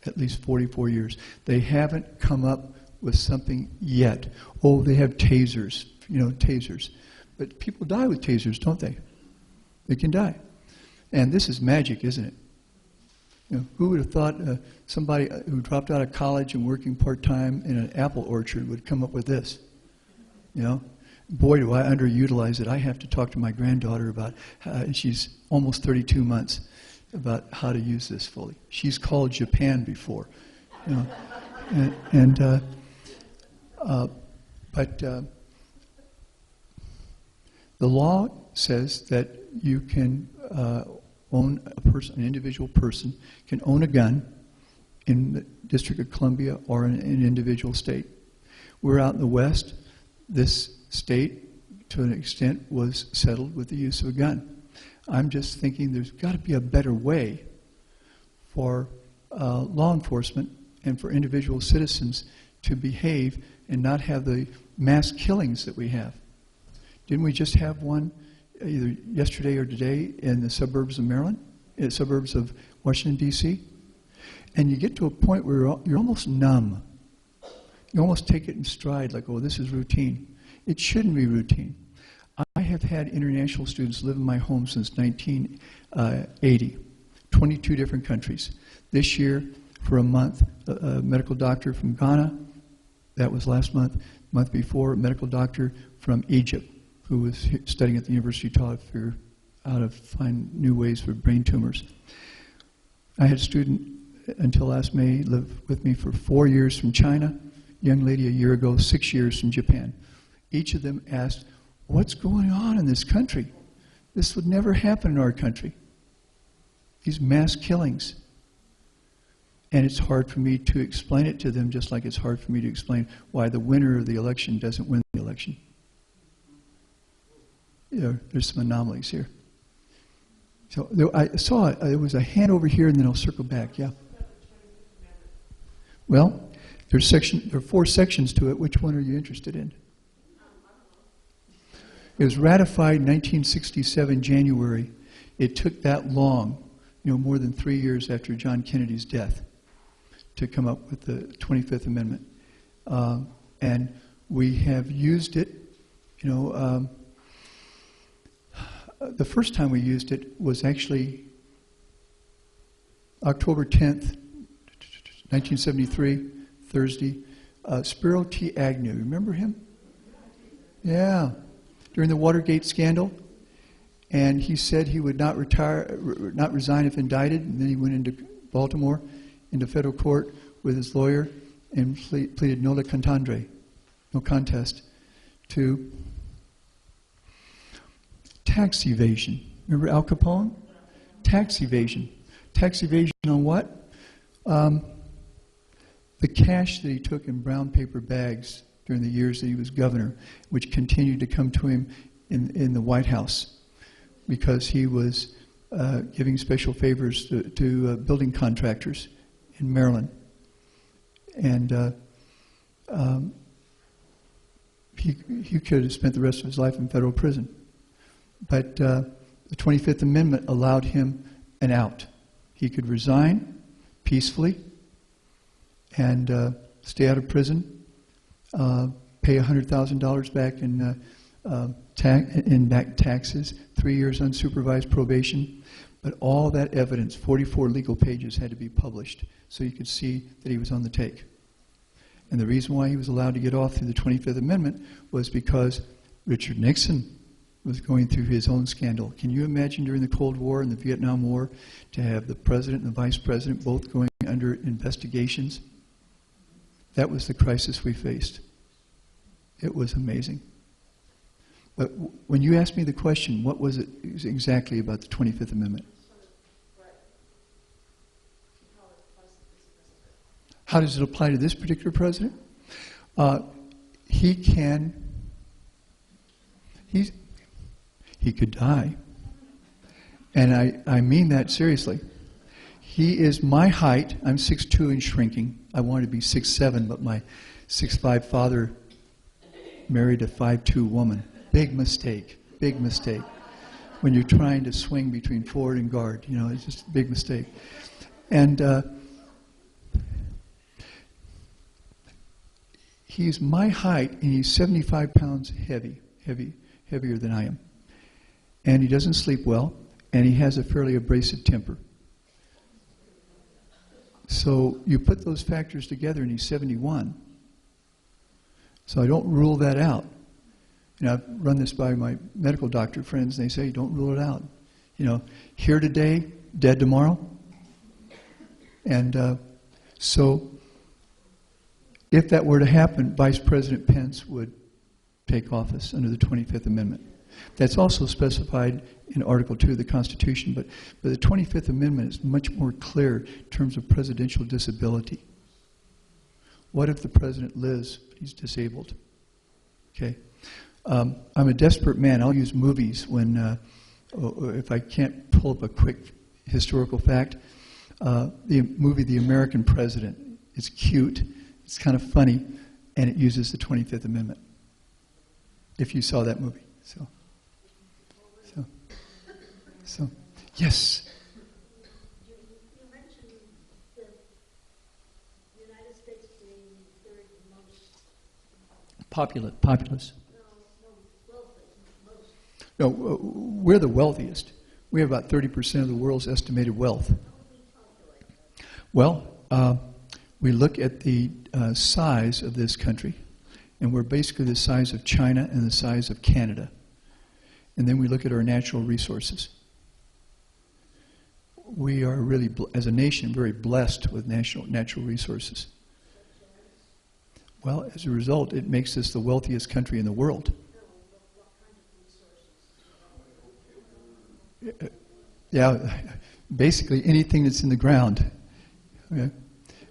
at least 44 years. They haven't come up with something yet. Oh, they have tasers, tasers. But people die with tasers, don't they? They can die. And this is magic, isn't it? Who would have thought somebody who dropped out of college and working part-time in an apple orchard would come up with this? Boy, do I underutilize it. I have to talk to my granddaughter about, she's almost 32 months, about how to use this fully. She's called Japan before. But the law says that you can own a person, an individual person can own a gun in the District of Columbia or in an individual state. We're out in the West. This state, to an extent, was settled with the use of a gun. I'm just thinking there's got to be a better way for law enforcement and for individual citizens to behave and not have the mass killings that we have. Didn't we just have one either yesterday or today in the suburbs of Maryland, in the suburbs of Washington, D.C.? And you get to a point where you're almost numb. You almost take it in stride, like, oh, this is routine. It shouldn't be routine. I have had international students live in my home since 1980, 22 different countries. This year, for a month, a medical doctor from Ghana, that was last month. The month before, a medical doctor from Egypt, who was studying at the University of Utah to figure out how to find new ways for brain tumors. I had a student until last May live with me for 4 years from China, young lady a year ago, 6 years from Japan. Each of them asked, what's going on in this country? This would never happen in our country. These mass killings. And it's hard for me to explain it to them, just like it's hard for me to explain why the winner of the election doesn't win the election. There's some anomalies here. So I saw there was a hand over here, and then I'll circle back. Yeah. Well, there are 4 sections to it. Which one are you interested in? It was ratified in 1967, January. It took that long, more than 3 years after John Kennedy's death, to come up with the 25th Amendment. And we have used it, the first time we used it was actually October 10th, 1973, Thursday. Spiro T. Agnew, remember him? Yeah, during the Watergate scandal. And he said he would not resign if indicted, and then he went into Baltimore, into federal court with his lawyer, and pleaded no contest, to tax evasion. Remember Al Capone? Tax evasion. Tax evasion on what? The cash that he took in brown paper bags during the years that he was governor, which continued to come to him in the White House, because he was giving special favors to building contractors in Maryland. And he could have spent the rest of his life in federal prison. But the 25th Amendment allowed him an out. He could resign peacefully and stay out of prison, pay $100,000 back in back taxes, 3 years unsupervised probation. But all that evidence, 44 legal pages, had to be published so you could see that he was on the take. And the reason why he was allowed to get off through the 25th Amendment was because Richard Nixon was going through his own scandal. Can you imagine during the Cold War and the Vietnam War to have the president and the vice president both going under investigations? That was the crisis we faced. It was amazing. But when you asked me the question, what was it exactly about the 25th Amendment? How does it apply to this particular president? He could die. And I mean that seriously. He is my height. I'm 6'2" and shrinking. I wanted to be 6'7", but my 6'5" father married a 5'2" woman. Big mistake. Big mistake. When you're trying to swing between forward and guard, it's just a big mistake. And he's my height, and he's 75 pounds heavier than I am. And he doesn't sleep well, and he has a fairly abrasive temper. So you put those factors together, and he's 71. So I don't rule that out. I've run this by my medical doctor friends, and they say, don't rule it out. Here today, dead tomorrow. And so if that were to happen, Vice President Pence would take office under the 25th Amendment. That's also specified in Article 2 of the Constitution, but the 25th Amendment is much more clear in terms of presidential disability. What if the president lives, but he's disabled? Okay. I'm a desperate man. I'll use movies when, if I can't pull up a quick historical fact. The movie The American President. It's cute, it's kind of funny, and it uses the 25th Amendment. If you saw that movie. So, yes. You mentioned the United States being the third most Populous. wealthy, No, we're the wealthiest. We have about 30% of the world's estimated wealth. Well, we look at the size of this country, and we're basically the size of China and the size of Canada. And then we look at our natural resources. We are really, as a nation, very blessed with natural resources. Well, as a result, it makes us the wealthiest country in the world. Yeah, basically anything that's in the ground. Okay?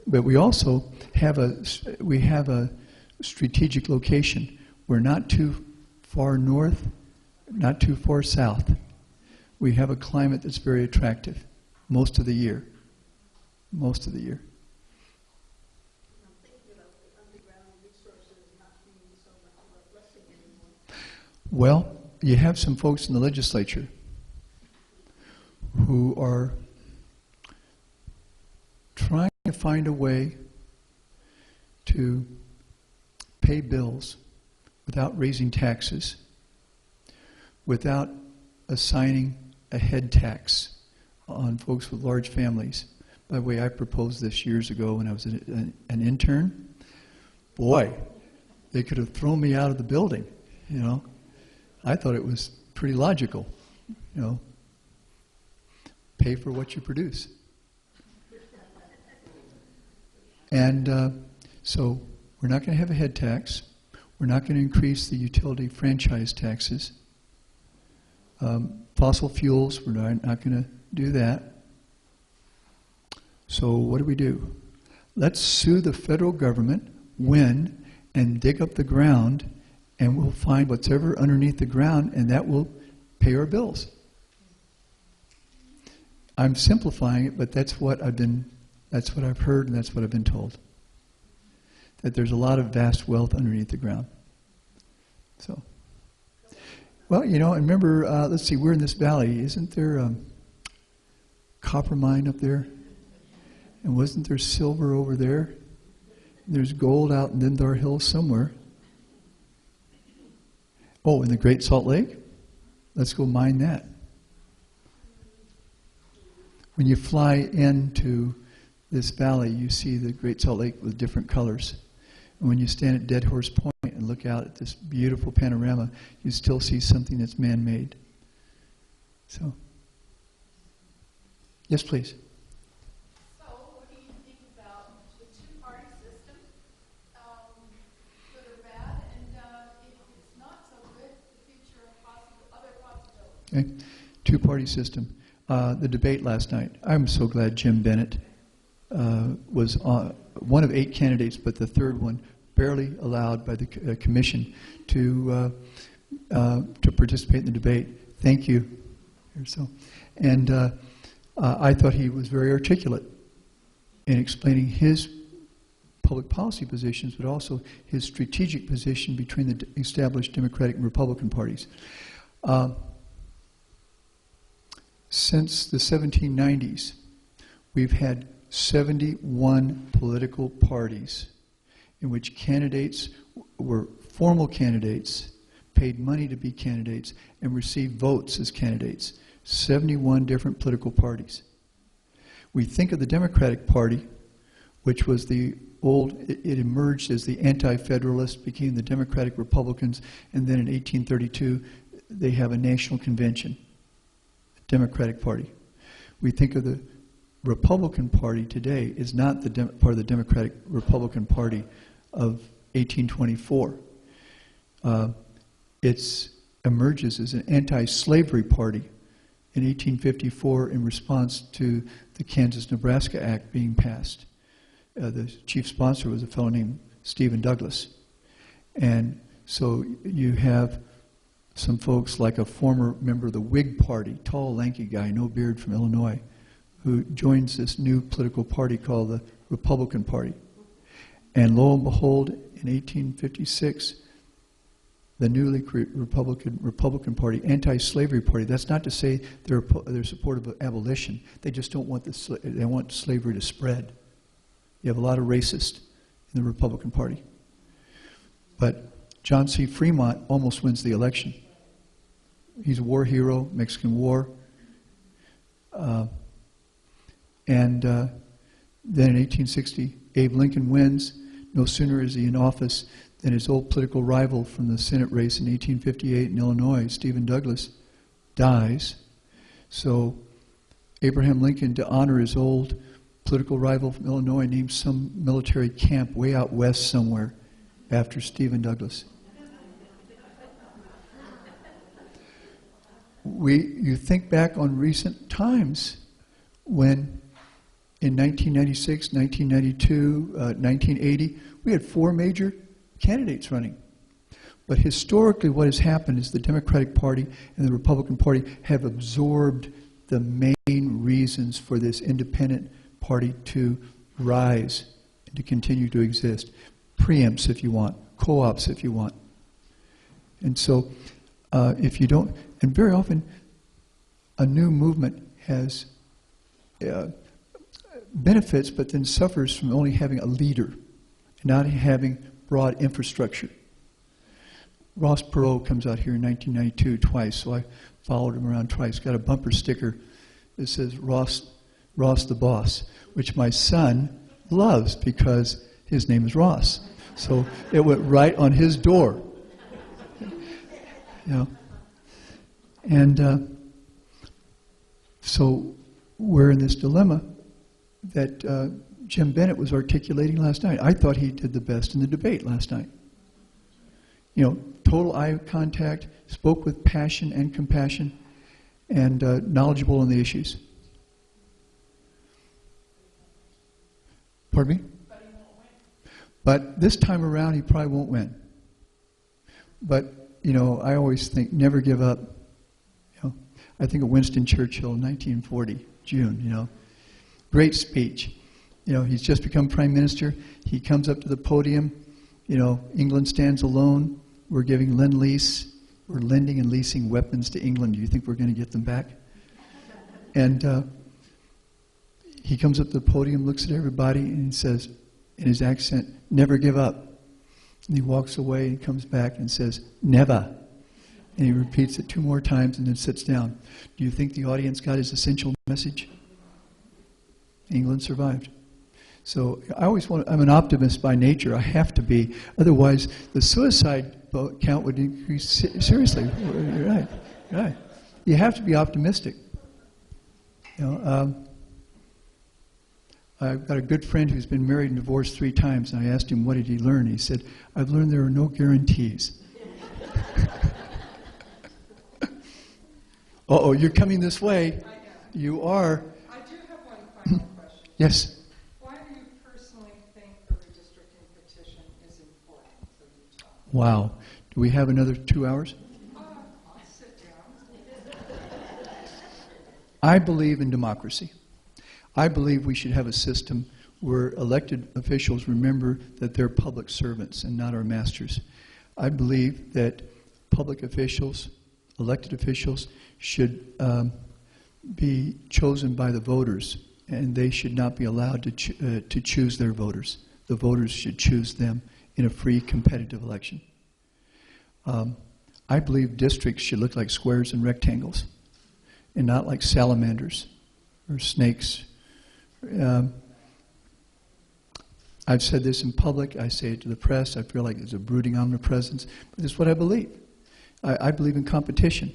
But we also have a strategic location. We're not too far north, not too far south. We have a climate that's very attractive most of the year. Most of the year. I'm thinking about the underground resources not being so much of a blessing anymore. Well, you have some folks in the legislature who are trying to find a way to pay bills without raising taxes, without assigning a head tax on folks with large families. By the way, I proposed this years ago when I was an intern. Boy, they could have thrown me out of the building, you know. I thought it was pretty logical, you know. Pay for what you produce. And so we're not going to have a head tax. We're not going to increase the utility franchise taxes. Fossil fuels, we're not going to do that. So what do? Let's sue the federal government, win, and dig up the ground, and we'll find what's ever underneath the ground, and that will pay our bills. I'm simplifying it, but that's what I've heard, and that's what I've been told. That there's a lot of vast wealth underneath the ground. So, well, you know, and remember, let's see, we're in this valley. Isn't there a copper mine up there? And wasn't there silver over there? And there's gold out in Lindar Hills somewhere. Oh, in the Great Salt Lake? Let's go mine that. When you fly into this valley, you see the Great Salt Lake with different colors. And when you stand at Dead Horse Point and look out at this beautiful panorama, you still see something that's man-made. So, yes, please. So, what do you think about the two-party system? Good or bad? And if it's not so good, the future of other possibilities. Okay. Two-party system. The debate last night. I'm so glad Jim Bennett was one of 8 candidates, but the third one barely allowed by the commission to participate in the debate. Thank you. So, and I thought he was very articulate in explaining his public policy positions, but also his strategic position between the established Democratic and Republican parties. Since the 1790s, we've had 71 political parties in which candidates were formal candidates, paid money to be candidates, and received votes as candidates. 71 different political parties. We think of the Democratic Party, which was the old, it emerged as the anti-federalist, became the Democratic Republicans, and then in 1832 they have a national convention. Democratic Party. We think of the Republican Party today is not the part of the Democratic Republican Party of 1824. It emerges as an anti-slavery party in 1854 in response to the Kansas-Nebraska Act being passed. The chief sponsor was a fellow named Stephen Douglas. And so you have some folks like a former member of the Whig Party, tall, lanky guy, no beard, from Illinois, who joins this new political party called the Republican Party. And lo and behold, in 1856, the newly created Republican Party, anti-slavery party. That's not to say they're supportive of abolition. They just don't want they want slavery to spread. You have a lot of racists in the Republican Party. But John C. Fremont almost wins the election. He's a war hero, Mexican War. Then in 1860, Abe Lincoln wins. No sooner is he in office than his old political rival from the Senate race in 1858 in Illinois, Stephen Douglas, dies. So Abraham Lincoln, to honor his old political rival from Illinois, named some military camp way out west somewhere after Stephen Douglas. You think back on recent times when in 1996, 1992, 1980, we had 4 major candidates running. But historically what has happened is the Democratic Party and the Republican Party have absorbed the main reasons for this independent party to rise and to continue to exist. Preempts if you want, co-ops if you want. And so if you don't, and very often a new movement has benefits but then suffers from only having a leader and not having broad infrastructure. Ross Perot comes out here in 1992 twice, so I followed him around twice. Got a bumper sticker that says Ross the Boss, which my son loves because his name is Ross. So it went right on his door. You know. And so we're in this dilemma that Jim Bennett was articulating last night. I thought he did the best in the debate last night. You know, total eye contact, spoke with passion and compassion, and knowledgeable on the issues. Pardon me? But he won't win. But this time around, he probably won't win. But, you know, I always think, never give up. You know, I think of Winston Churchill, 1940, June, you know. Great speech. You know, he's just become prime minister. He comes up to the podium. You know, England stands alone. We're giving Lend-Lease. We're lending and leasing weapons to England. Do you think we're going to get them back? And he comes up to the podium, looks at everybody, and he says, in his accent, never give up. And he walks away and comes back and says, never. And he repeats it 2 more times and then sits down. Do you think the audience got his essential message? England survived. So I always I'm an optimist by nature. I have to be. Otherwise, the suicide count would increase seriously. You're right. You're right. You have to be optimistic. You know, I've got a good friend who's been married and divorced 3 times, and I asked him what did he learn. He said, I've learned there are no guarantees. Uh-oh, you're coming this way. You are. I do have one final question. Yes. Why do you personally think the redistricting petition is important for Utah? Wow. Do we have another 2 hours? I'll sit down. I believe in democracy. I believe we should have a system where elected officials remember that they're public servants and not our masters. I believe that public officials, elected officials, should be chosen by the voters, and they should not be allowed to choose their voters. The voters should choose them in a free, competitive election. I believe districts should look like squares and rectangles, and not like salamanders or snakes. I've said this in public, I say it to the press, I feel like it's a brooding omnipresence, but it's what I believe. I believe in competition.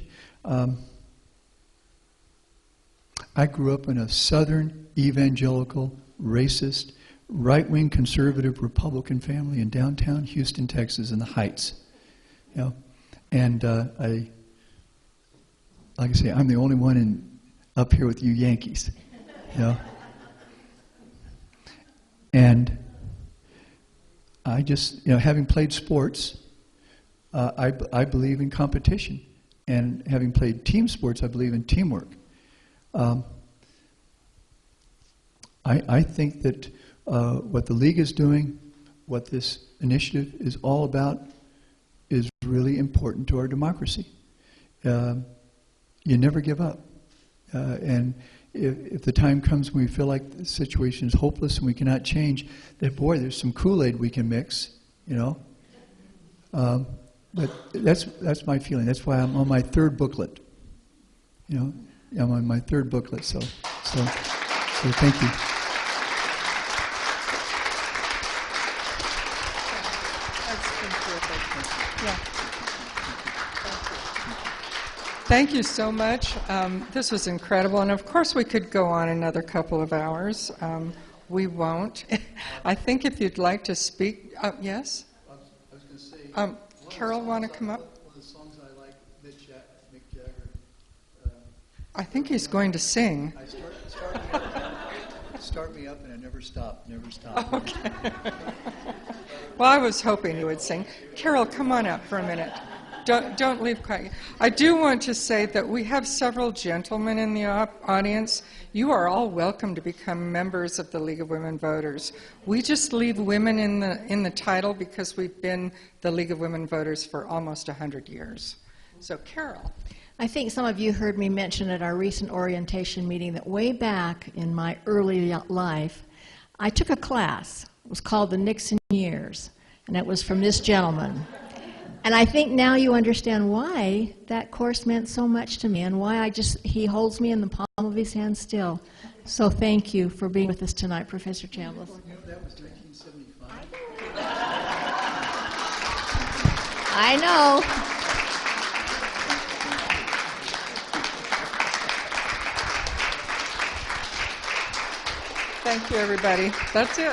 I grew up in a southern, evangelical, racist, right-wing conservative Republican family in downtown Houston, Texas, in the Heights. You know, and like I say, I'm the only one up here with you Yankees. You know. And I just, you know, having played sports, I believe in competition. And having played team sports, I believe in teamwork. I think that what the League is doing, what this initiative is all about, is really important to our democracy. You never give up. And if the time comes when we feel like the situation is hopeless and we cannot change, then boy, there's some Kool-Aid we can mix, you know. But that's my feeling. That's why I'm on my 3rd booklet. You know, I'm on my 3rd booklet. So thank you. That's been terrific. Yeah. Thank you so much. This was incredible, and of course we could go on another couple of hours. We won't. I think if you'd like to speak, yes? I was going to say, Carol, want to come up? One of the songs I like, Mick Jagger, I think he's going to sing. Start me up and I never stop, never stop. Okay. Well, I was hoping you would sing. Carol, come on up for a minute. Don't leave quiet. I do want to say that we have several gentlemen in the audience. You are all welcome to become members of the League of Women Voters. We just leave women in the title because we've been the League of Women Voters for almost 100 years. So, Carol. I think some of you heard me mention at our recent orientation meeting that way back in my early life, I took a class. It was called the Nixon Years, and it was from this gentleman. And I think now you understand why that course meant so much to me and why he holds me in the palm of his hand still. So thank you for being with us tonight, Professor Chambless. You know, that was 1975. I know. Thank you, everybody. That's it.